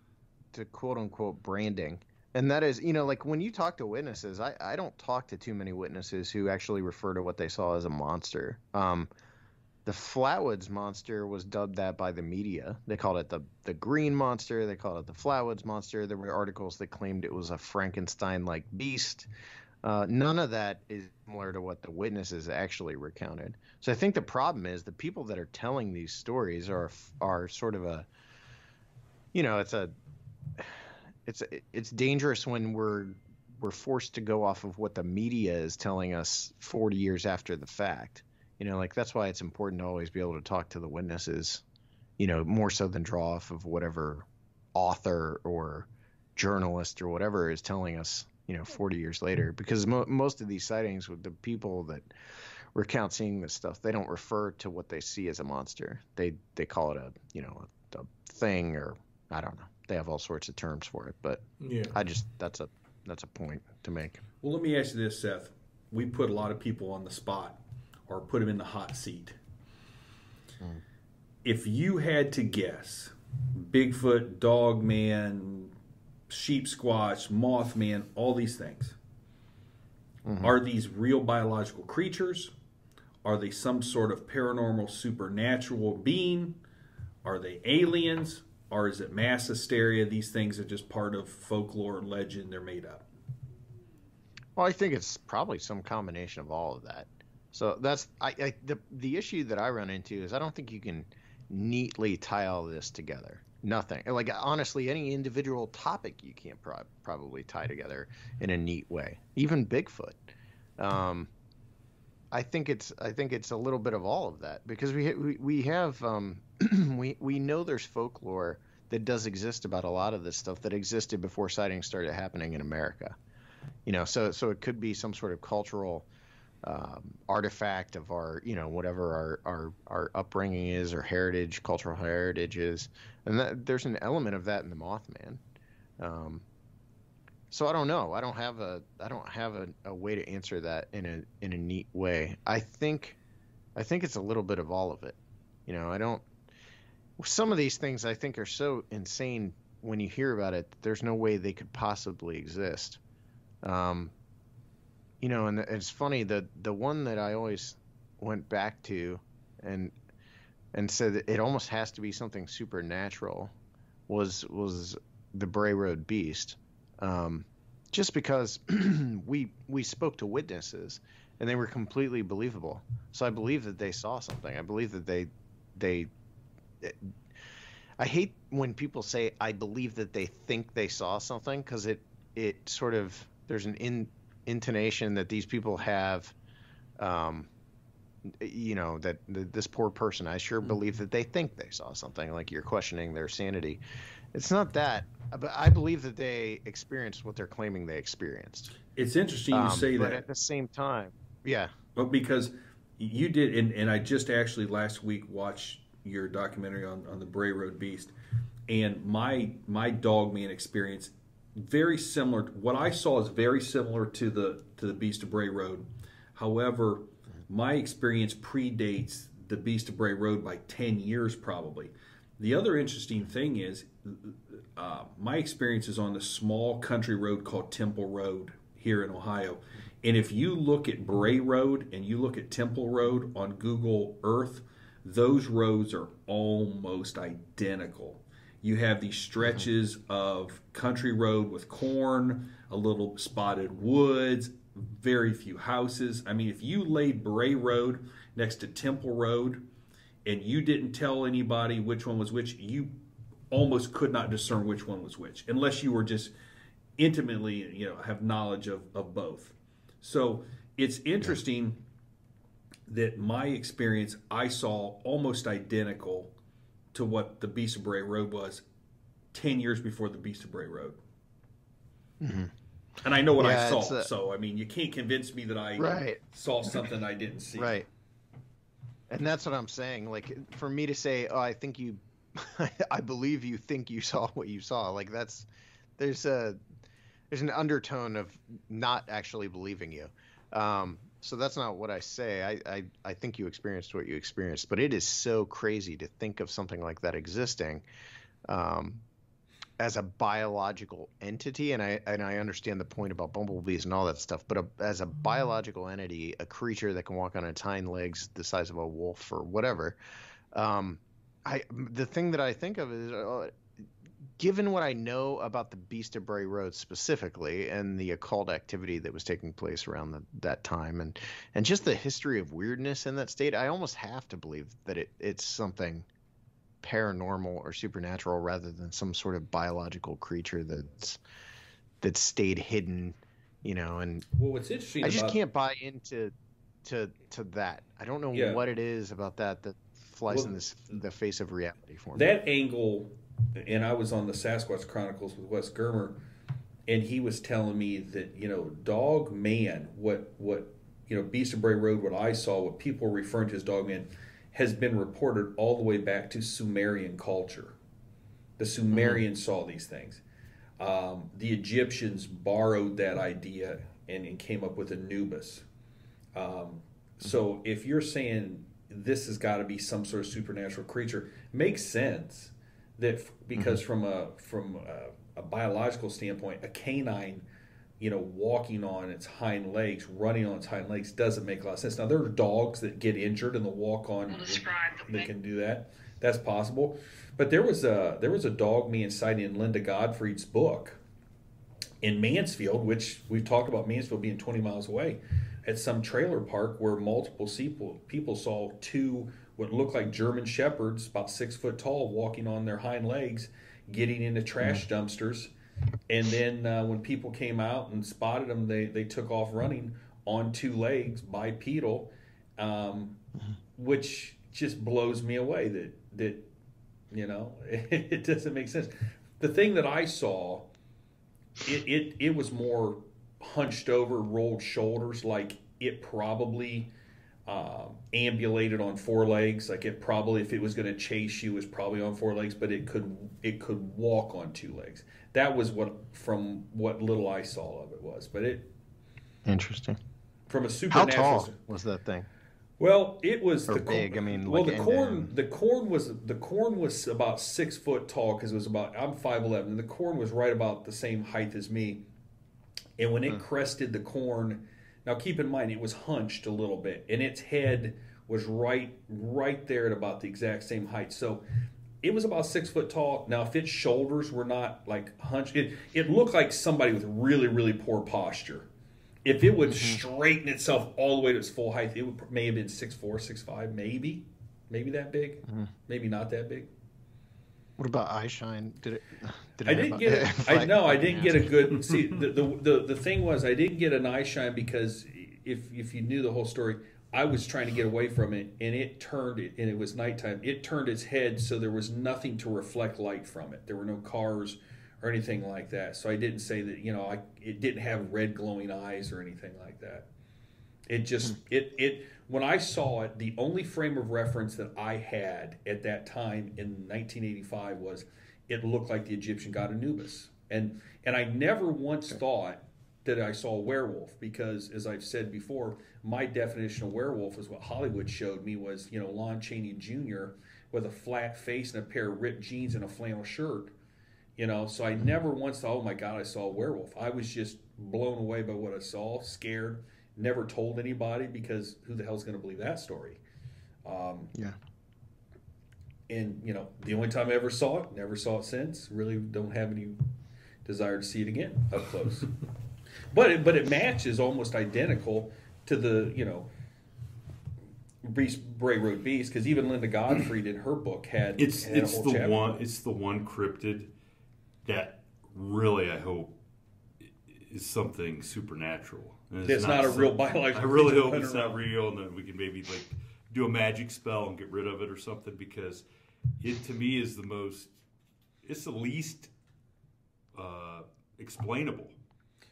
quote unquote branding. And that is, like when you talk to witnesses, I don't talk to too many witnesses who actually refer to what they saw as a monster. The Flatwoods monster was dubbed that by the media. They called it the green monster. They called it the Flatwoods monster. There were articles that claimed it was a Frankenstein-like beast. None of that is similar to what the witnesses actually recounted. So I think the problem is the people that are telling these stories are sort of a, it's dangerous when we're forced to go off of what the media is telling us 40 years after the fact. That's why it's important to always be able to talk to the witnesses, more so than draw off of whatever author or journalist or whatever is telling us, 40 years later. Because most of these sightings with the people that recount seeing this stuff, they don't refer to what they see as a monster. They call it a thing, or I don't know. They have all sorts of terms for it. But yeah, that's a point to make. Well, let me ask you this, Seth. We put a lot of people on the spot, or put them in the hot seat. If you had to guess, Bigfoot, Dogman, Sheep Squatch, Mothman, all these things, are these real biological creatures? Are they some sort of paranormal supernatural being? Are they aliens? Or is it mass hysteria? These things are just part of folklore and legend. They're made up. Well, I think it's probably some combination of all of that. So that's the issue that I run into is I don't think you can neatly tie all this together. Nothing. Like honestly, any individual topic you can't probably tie together in a neat way. Even Bigfoot. I think it's a little bit of all of that because we have we know there's folklore that does exist about a lot of this stuff that existed before sightings started happening in America. So it could be some sort of cultural artifact of our, whatever our upbringing is or heritage, cultural heritage is, and there's an element of that in the Mothman. So I don't know. I don't have a way to answer that in a neat way. I think it's a little bit of all of it. Some of these things I think are so insane when you hear about it. There's no way they could possibly exist. And it's funny that the one that I always went back to and said that it almost has to be something supernatural was the Bray Road Beast. Just because we spoke to witnesses and they were completely believable. So I believe that they saw something. I believe that they I hate when people say I believe that they think they saw something because it sort of there's an intonation that these people have, that this poor person, I sure believe that they think they saw something, like you're questioning their sanity. It's not that, but I believe that they experienced what they're claiming they experienced. It's interesting you say that. But at the same time, yeah. Well, because you did, and I just actually last week watched your documentary on the Bray Road Beast, and my Dogman experience, very similar. What I saw is very similar to the Beast of Bray Road. However, my experience predates the Beast of Bray Road by 10 years probably. The other interesting thing is my experience is on the small country road called Temple Road here in Ohio. And if you look at Bray Road and you look at Temple Road on Google Earth, those roads are almost identical. You have these stretches of country road with corn, a little spotted woods, very few houses. I mean, if you laid Bray Road next to Temple Road and you didn't tell anybody which one was which, you almost could not discern which one was which, unless you were just intimately, have knowledge of both. So it's interesting that my experience, I saw almost identical to what the Beast of Bray Road was 10 years before the Beast of Bray Road. Mm-hmm. And I know what I saw. So, I mean, you can't convince me that I saw something I didn't see. Right. And that's what I'm saying. Like, for me to say, I think you, I believe you think you saw what you saw. Like, there's an undertone of not actually believing you. So that's not what I say. I think you experienced what you experienced, but it is so crazy to think of something like that existing as a biological entity. And I understand the point about bumblebees and all that stuff, but as a biological entity, a creature that can walk on its hind legs the size of a wolf or whatever, the thing that I think of is, given what I know about the Beast of Bray Road specifically and the occult activity that was taking place around that time and just the history of weirdness in that state, I almost have to believe that it's something paranormal or supernatural rather than some sort of biological creature that stayed hidden, and well, what's interesting, I just can't buy into that. I don't know what it is about that flies in the face of reality for me. That angle. And I was on the Sasquatch Chronicles with Wes Germer, and he was telling me that, Dog Man, what Beast of Bray Road, what I saw, what people were referring to as Dog Man, has been reported all the way back to Sumerian culture. The Sumerians saw these things. The Egyptians borrowed that idea and came up with Anubis. So if you're saying this has got to be some sort of supernatural creature, makes sense. That because from a biological standpoint, a canine, walking on its hind legs, running on its hind legs doesn't make a lot of sense. Now there are dogs that get injured and they'll walk on. They can do that. That's possible. But there was a dog man sighting in Linda Godfrey's book in Mansfield, which we've talked about Mansfield being 20 miles away, at some trailer park where multiple people saw two what looked like German shepherds, about 6 foot tall, walking on their hind legs, getting into trash dumpsters. And then when people came out and spotted them, they took off running on 2 legs, bipedal, which just blows me away that it doesn't make sense. The thing that I saw, it was more hunched over, rolled shoulders, like it probably ambulated on 4 legs. Like it probably, if it was going to chase you, was probably on 4 legs, but it could walk on 2 legs. That was from what little I saw of it was. But it interesting. From a supernatural. How tall was that thing? Well, it was big. I mean, well, the corn was about 6 foot tall because it was about, I'm 5'11", and the corn was right about the same height as me. And when it crested the corn. Now, keep in mind, it was hunched a little bit, and its head was right there at about the exact same height. So it was about 6 foot tall. Now, if its shoulders were not like hunched, it looked like somebody with really, really poor posture. If it would straighten itself all the way to its full height, it may have been 6'4", 6'5", maybe that big, maybe not that big. What about eye shine? I didn't get it. I didn't get a good. See, the thing was, I didn't get an eye shine because if you knew the whole story, I was trying to get away from it, and it was nighttime. It turned its head so there was nothing to reflect light from it. There were no cars or anything like that. So I didn't say that it didn't have red glowing eyes or anything like that. It just when I saw it, the only frame of reference that I had at that time in 1985 was it looked like the Egyptian god Anubis. And I never once thought that I saw a werewolf because, as I've said before, my definition of werewolf is what Hollywood showed me was, Lon Chaney Jr. with a flat face and a pair of ripped jeans and a flannel shirt, So I never once thought, oh my God, I saw a werewolf. I was just blown away by what I saw, scared, never told anybody because who the hell's going to believe that story? Yeah. And, the only time I ever saw it, never saw it since, really don't have any desire to see it again up close. But it matches almost identical to the, Bray Road Beast, because even Linda Gottfried in her book had it's a whole chapter. It's the one cryptid that really, I hope, is something supernatural. And it's not a real biological. I really hope it's not real, and that we can maybe do a magic spell and get rid of it or something, because it to me is it's the least explainable.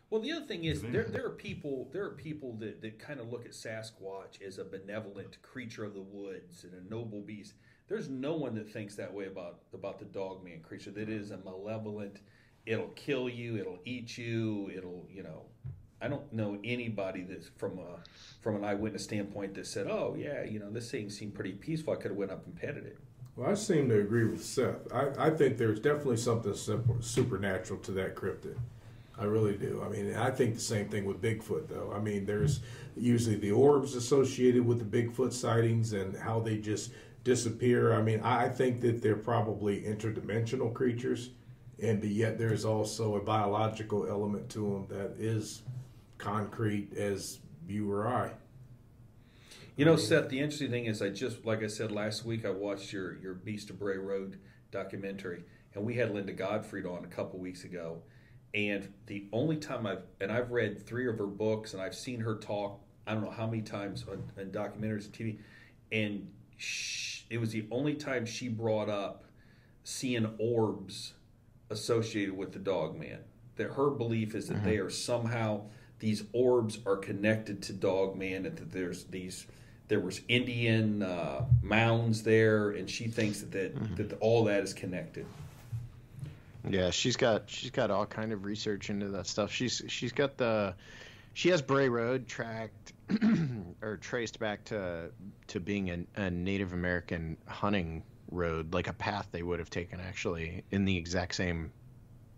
Well, the other thing is there are people that kind of look at Sasquatch as a benevolent creature of the woods and a noble beast. There's no one that thinks that way about the dogman creature. That is a malevolent. It'll kill you. It'll eat you. I don't know anybody that's from an eyewitness standpoint that said, "Oh yeah, this thing seemed pretty peaceful. I could have went up and petted it." Well, I seem to agree with Seth. I think there's definitely something supernatural to that cryptid. I really do. I mean, I think the same thing with Bigfoot, though. I mean, there's usually the orbs associated with the Bigfoot sightings and how they just disappear. I mean, I think that they're probably interdimensional creatures, but yet there's also a biological element to them that is concrete as you or I. Seth, the interesting thing is like I said last week, I watched your Beast of Bray Road documentary, and we had Linda Gottfried on a couple weeks ago. And the only time I've read 3 of her books, and I've seen her talk, I don't know how many times on documentaries and TV, and it was the only time she brought up seeing orbs associated with the Dogman. That her belief is that they are somehow, these orbs are connected to Dogman, and that there was Indian mounds there, and she thinks that all that is connected. Yeah, she's got all kind of research into that stuff. She has Bray Road tracked or traced back to being a Native American hunting road, like a path they would have taken actually in the exact same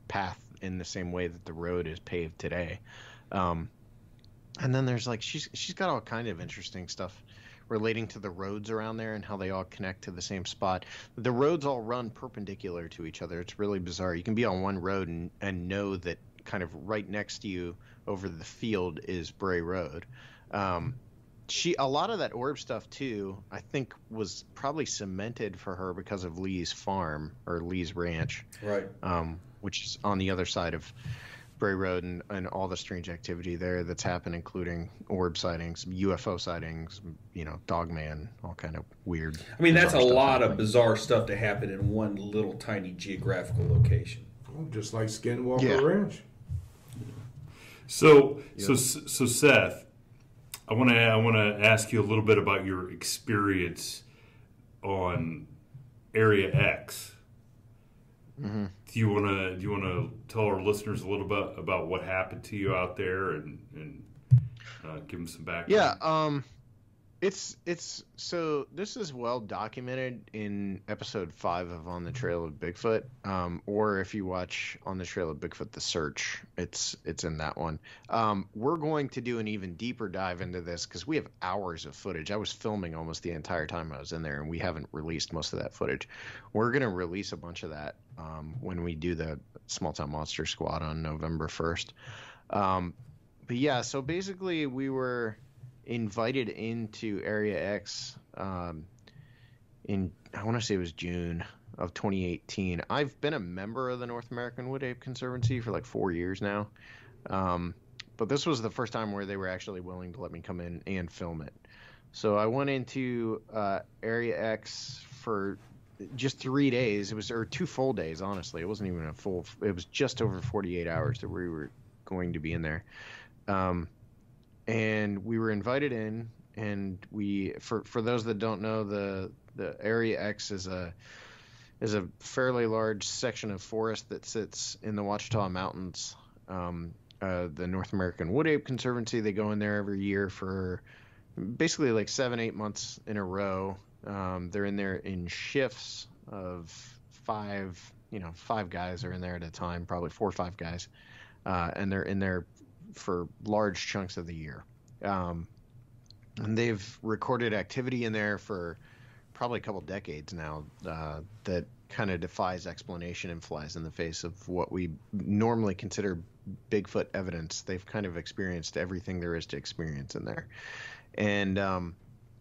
path in the same way that the road is paved today. And then there's she's got all kind of interesting stuff relating to the roads around there and how they all connect to the same spot. The roads all run perpendicular to each other. It's really bizarre. You can be on one road and know that kind of right next to you over the field is Bray Road. A lot of that orb stuff too, I think, was probably cemented for her because of Lee's farm or Lee's ranch, right? Which is on the other side of Bray Road, and all the strange activity there that's happened, including orb sightings, UFO sightings, Dogman, all kind of weird. I mean, that's a lot of bizarre stuff to happen in one little tiny geographical location. Oh, just like Skinwalker Ranch. So Seth, I want to ask you a little bit about your experience on Area X. Mm-hmm. Do you want to tell our listeners a little bit about what happened to you out there and give them some background? Yeah, so this is well documented in episode 5 of On the Trail of Bigfoot, or if you watch On the Trail of Bigfoot: The Search, it's in that one. We're going to do an even deeper dive into this because we have hours of footage. I was filming almost the entire time I was in there, and we haven't released most of that footage. We're going to release a bunch of that when we do the Small Town Monster Squad on November 1st. But yeah, so basically we were invited into Area X in, I want to say it was June of 2018. I've been a member of the North American Wood Ape Conservancy for like 4 years now. But this was the first time where they were actually willing to let me come in and film it. So I went into Area X for just 3 days. Or 2 full days, honestly. It wasn't even it was just over 48 hours that we were going to be in there. And we were invited in, and for those that don't know, the Area X is a fairly large section of forest that sits in the Ouachita Mountains. The North American Wood Ape Conservancy, they go in there every year for basically like 7-8 months in a row. They're in there in shifts of 5 5 guys are in there at a time, probably 4 or 5 guys, and they're in there for large chunks of the year. And they've recorded activity in there for probably a couple decades now that kind of defies explanation and flies in the face of what we normally consider Bigfoot evidence. They've kind of experienced everything there is to experience in there. And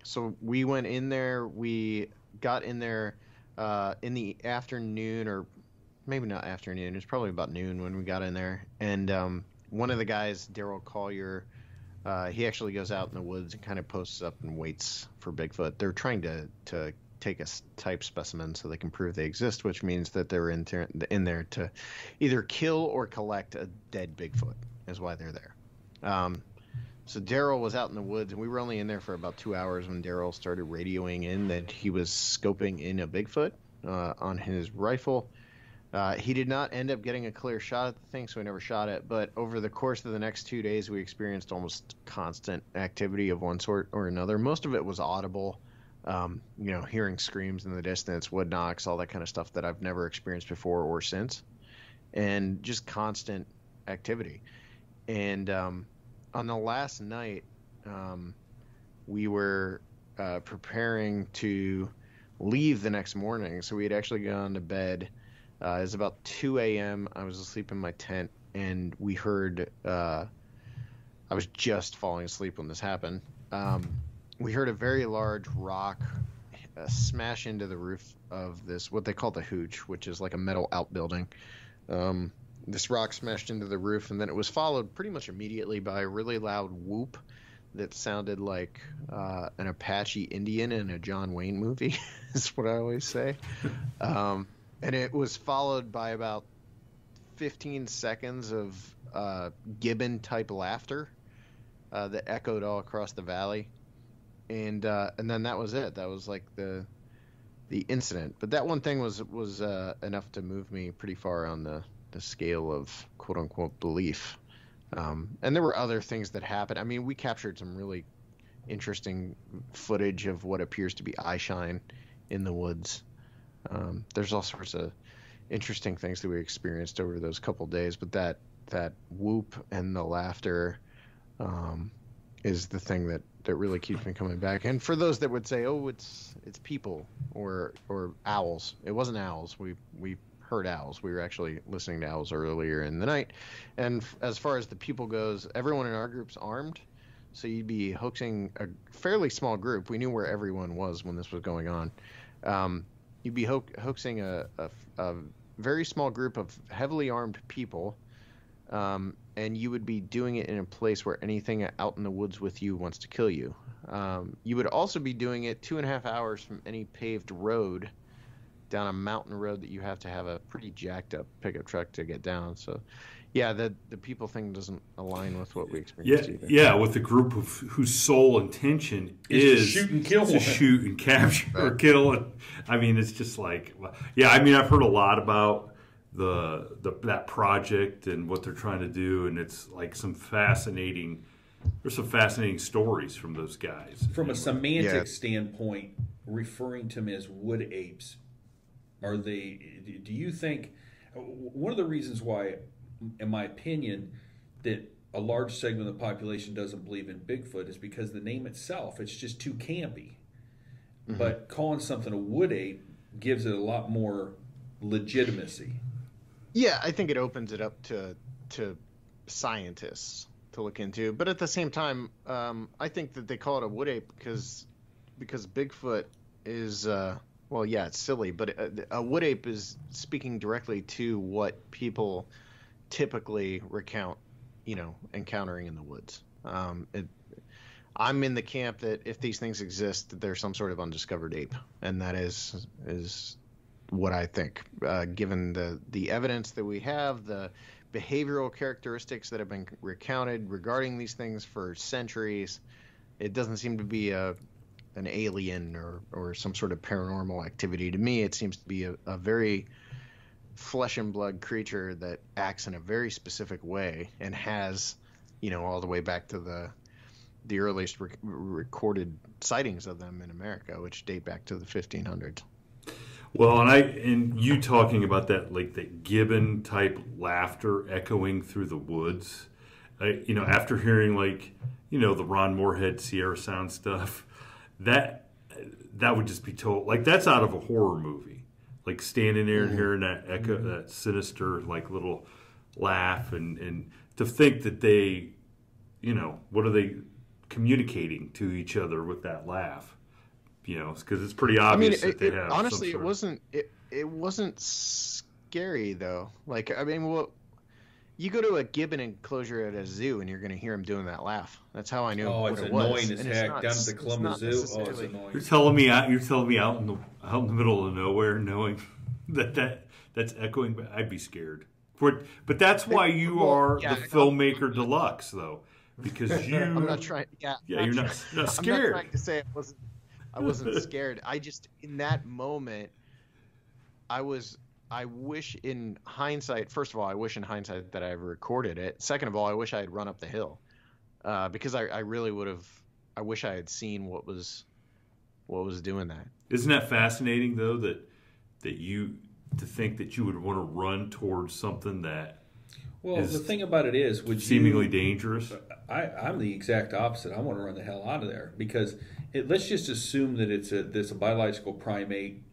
so we went in there. We got in there in the afternoon, or maybe not afternoon. It was probably about noon when we got in there. And one of the guys, Daryl Collier, he actually goes out in the woods and kind of posts up and waits for Bigfoot. They're trying to take a type specimen so they can prove they exist, which means that they're in there to either kill or collect a dead Bigfoot is why they're there. So Daryl was out in the woods, and we were only in there for about 2 hours when Daryl started radioing in that he was scoping in a Bigfoot on his rifle. He did not end up getting a clear shot at the thing, so we never shot it. But over the course of the next 2 days, we experienced almost constant activity of one sort or another. Most of it was audible, hearing screams in the distance, wood knocks, all that kind of stuff that I've never experienced before or since, and just constant activity. And on the last night, we were preparing to leave the next morning, so we had actually gone to bed. It was about 2 a.m. I was asleep in my tent, and we heard I was just falling asleep when this happened. We heard a very large rock smash into the roof of this, what they call the hooch, which is like a metal outbuilding. This rock smashed into the roof, and then it was followed pretty much immediately by a really loud whoop that sounded like an Apache Indian in a John Wayne movie, is what I always say. And it was followed by about 15 seconds of gibbon-type laughter that echoed all across the valley. And then that was it. That was like the incident. But that one thing was enough to move me pretty far on the scale of quote-unquote belief. And there were other things that happened. I mean, we captured some really interesting footage of what appears to be eye shine in the woods. There's all sorts of interesting things that we experienced over those couple days, but that whoop and the laughter is the thing that really keeps me coming back. And for those that would say, oh, it's people or owls, it wasn't owls. We heard owls. We were actually listening to owls earlier in the night. And as far as the people goes, everyone in our group's armed, so you'd be hoaxing a fairly small group. We knew where everyone was when this was going on. You'd be hoaxing a very small group of heavily armed people, and you would be doing it in a place where anything out in the woods with you wants to kill you. You would also be doing it 2.5 hours from any paved road down a mountain road that you have to have a pretty jacked up pickup truck to get down. So yeah, the people thing doesn't align with what we experienced either. Yeah, with a group of whose sole intention is to shoot and kill to one. shoot and capture or kill. And I mean, it's just like, yeah. I mean, I've heard a lot about that project and what they're trying to do, and it's like there's some fascinating stories from those guys. From a semantic standpoint, referring to them as wood apes, do you think one of the reasons why, in my opinion, that a large segment of the population doesn't believe in Bigfoot is because the name itself, it's just too campy. Mm-hmm. But calling something a wood ape gives it a lot more legitimacy. Yeah, I think it opens it up to scientists to look into. But at the same time, I think that they call it a wood ape because Bigfoot is it's silly, but a wood ape is speaking directly to what people typically recount, encountering in the woods. I'm in the camp that if these things exist, they're some sort of undiscovered ape, and that is what I think. Given the evidence that we have, the behavioral characteristics that have been recounted regarding these things for centuries, it doesn't seem to be an alien or some sort of paranormal activity. To me, it seems to be a very flesh and blood creature that acts in a very specific way and has, all the way back to the earliest recorded sightings of them in America, which date back to the 1500s. Well, and you talking about that, like that Gibbon type laughter echoing through the woods. After hearing the Ron Moorhead Sierra Sound stuff, that would just be total, like that's out of a horror movie. Like standing there and hearing that echo, that sinister like little laugh, and to think that they, what are they communicating to each other with that laugh? Because it's pretty obvious that they have. Honestly, it wasn't scary though. Like, I mean, well, you go to a gibbon enclosure at a zoo and you're going to hear him doing that laugh. That's how I knew. Oh, it's annoying as heck down at the Columbus Zoo. Oh, it's annoying. You're telling me out in the middle of nowhere, knowing that's echoing. I'd be scared. But that's why you are the filmmaker deluxe, though, because you. I'm not trying. Yeah. You're not scared. I'm not trying to say I wasn't scared. I just, in that moment, I wish in hindsight, first of all, I wish in hindsight that I ever recorded it. Second of all, I wish I had run up the hill, because I really would have. I wish I had seen what was doing that. Isn't that fascinating though, that you to think that you would want to run towards something that. Well, the thing about it is, seemingly dangerous. I'm the exact opposite. I want to run the hell out of there because let's just assume that it's a biological primate.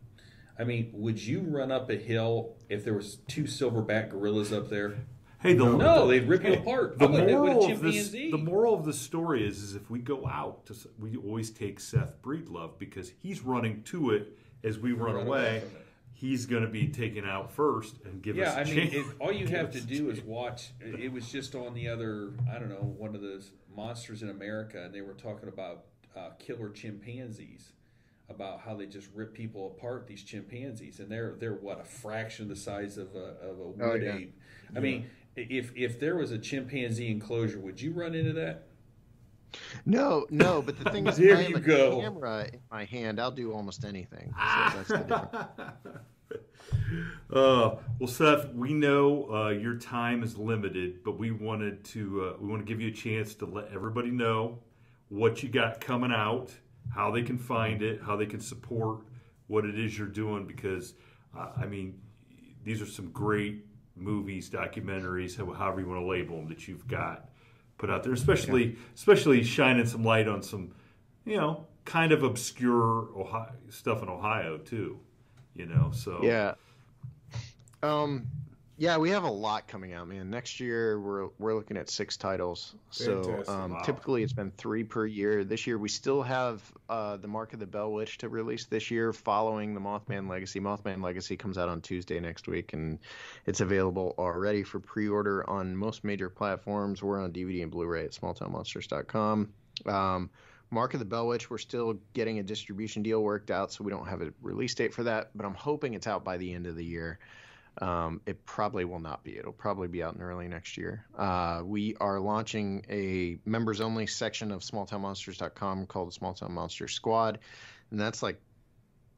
I mean, would you run up a hill if there was 2 silverback gorillas up there? Hey, they'd rip you apart. The moral of the story is if we go out, we always take Seth Breedlove because he's running to it as we run away. He's going to be taken out first and give us a chance. All you have to do is watch. It was just on the other, I don't know, one of those Monsters in America, and they were talking about killer chimpanzees, about how they just rip people apart, these chimpanzees, and they're what, a fraction of the size of a wood ape. I mean, if there was a chimpanzee enclosure, would you run into that? No, but the thing is, if I have a camera in my hand, I'll do almost anything. So that's the difference. Well, Seth, we know your time is limited, but we want to give you a chance to let everybody know what you got coming out, how they can find it, how they can support what it is you're doing, because these are some great movies, documentaries, however you want to label them, that you've got put out there, especially shining some light on some, kind of obscure stuff in Ohio too, so. Yeah, we have a lot coming out, man. Next year we're looking at 6 titles. So typically it's been 3 per year. This year we still have the Mark of the Bell Witch to release this year, following the Mothman Legacy. Mothman Legacy comes out on Tuesday next week, and it's available already for pre-order on most major platforms. We're on DVD and Blu-ray at smalltownmonsters.com. Mark of the Bell Witch, we're still getting a distribution deal worked out, so we don't have a release date for that, but I'm hoping it's out by the end of the year. It probably will not be. It'll probably be out in early next year. We are launching a members-only section of smalltownmonsters.com called the Small Town Monster Squad, and that's like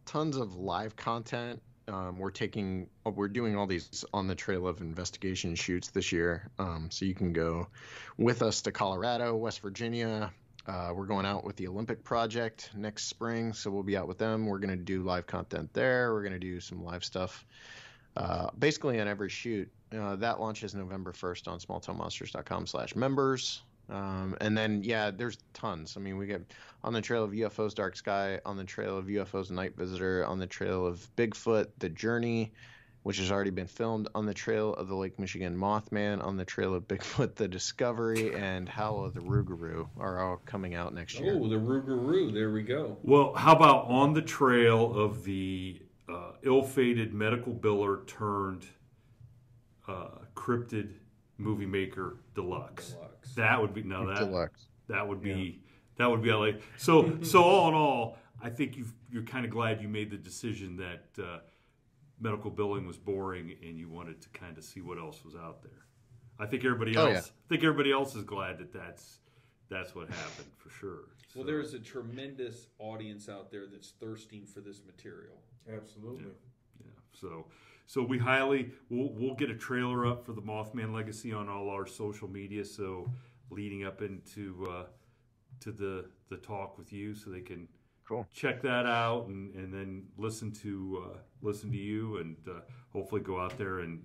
tons of live content. We're doing all these on the trail of investigation shoots this year, so you can go with us to Colorado, West Virginia. We're going out with the Olympic Project next spring, so we'll be out with them. We're going to do live content there. We're going to do some live stuff basically on every shoot. That launches November 1st on smalltownmonsters.com/members. And then, there's tons. I mean, we get On the Trail of UFOs Dark Sky, On the Trail of UFOs Night Visitor, On the Trail of Bigfoot The Journey, which has already been filmed, On the Trail of the Lake Michigan Mothman, On the Trail of Bigfoot The Discovery, and Howl of the Rougarou are all coming out next year. Oh, the Rougarou. There we go. Well, how about On the Trail of the ill-fated medical biller turned cryptid movie maker deluxe. That would be deluxe. That would be LA. So all in all, I think you're kind of glad you made the decision that medical billing was boring and you wanted to kind of see what else was out there. I think everybody else is glad that that's what happened for sure. Well, there's a tremendous audience out there that's thirsting for this material. Absolutely. Yeah. So we we'll get a trailer up for the Mothman Legacy on all our social media. So leading up into to the talk with you, so they can Cool. check that out, and then listen to you, and hopefully go out there and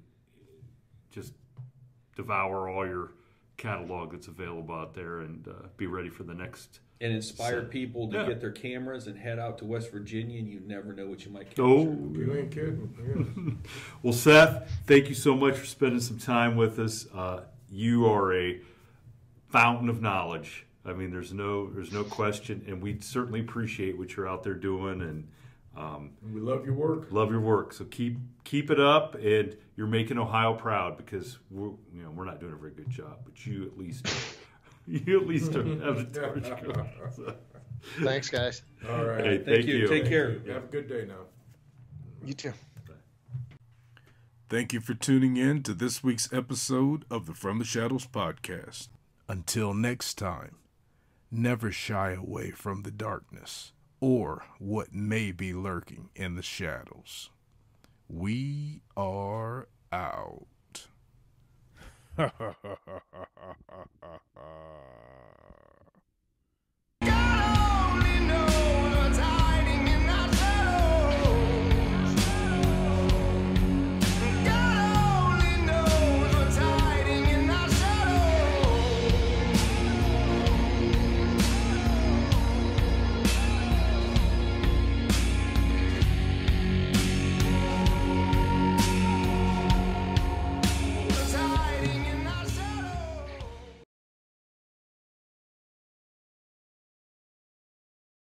just devour all your catalog that's available out there, and be ready for the next. And inspire set. people to Yeah. get their cameras and head out to West Virginia, and you never know what you might capture. Oh, You ain't kidding. Yeah. well, Seth, thank you so much for spending some time with us. You are a fountain of knowledge. I mean, there's no question, and we certainly appreciate what you're out there doing, and We love your work. love your work. So keep it up, and you're making Ohio proud, because we're not doing a very good job, but you at least have the torch going. So. Thanks, guys. All right. Hey, Thank you. Take care. Have a good day now. You too. Thank you for tuning in to this week's episode of the From the Shadows podcast. Until next time, never shy away from the darkness or what may be lurking in the shadows. We are out.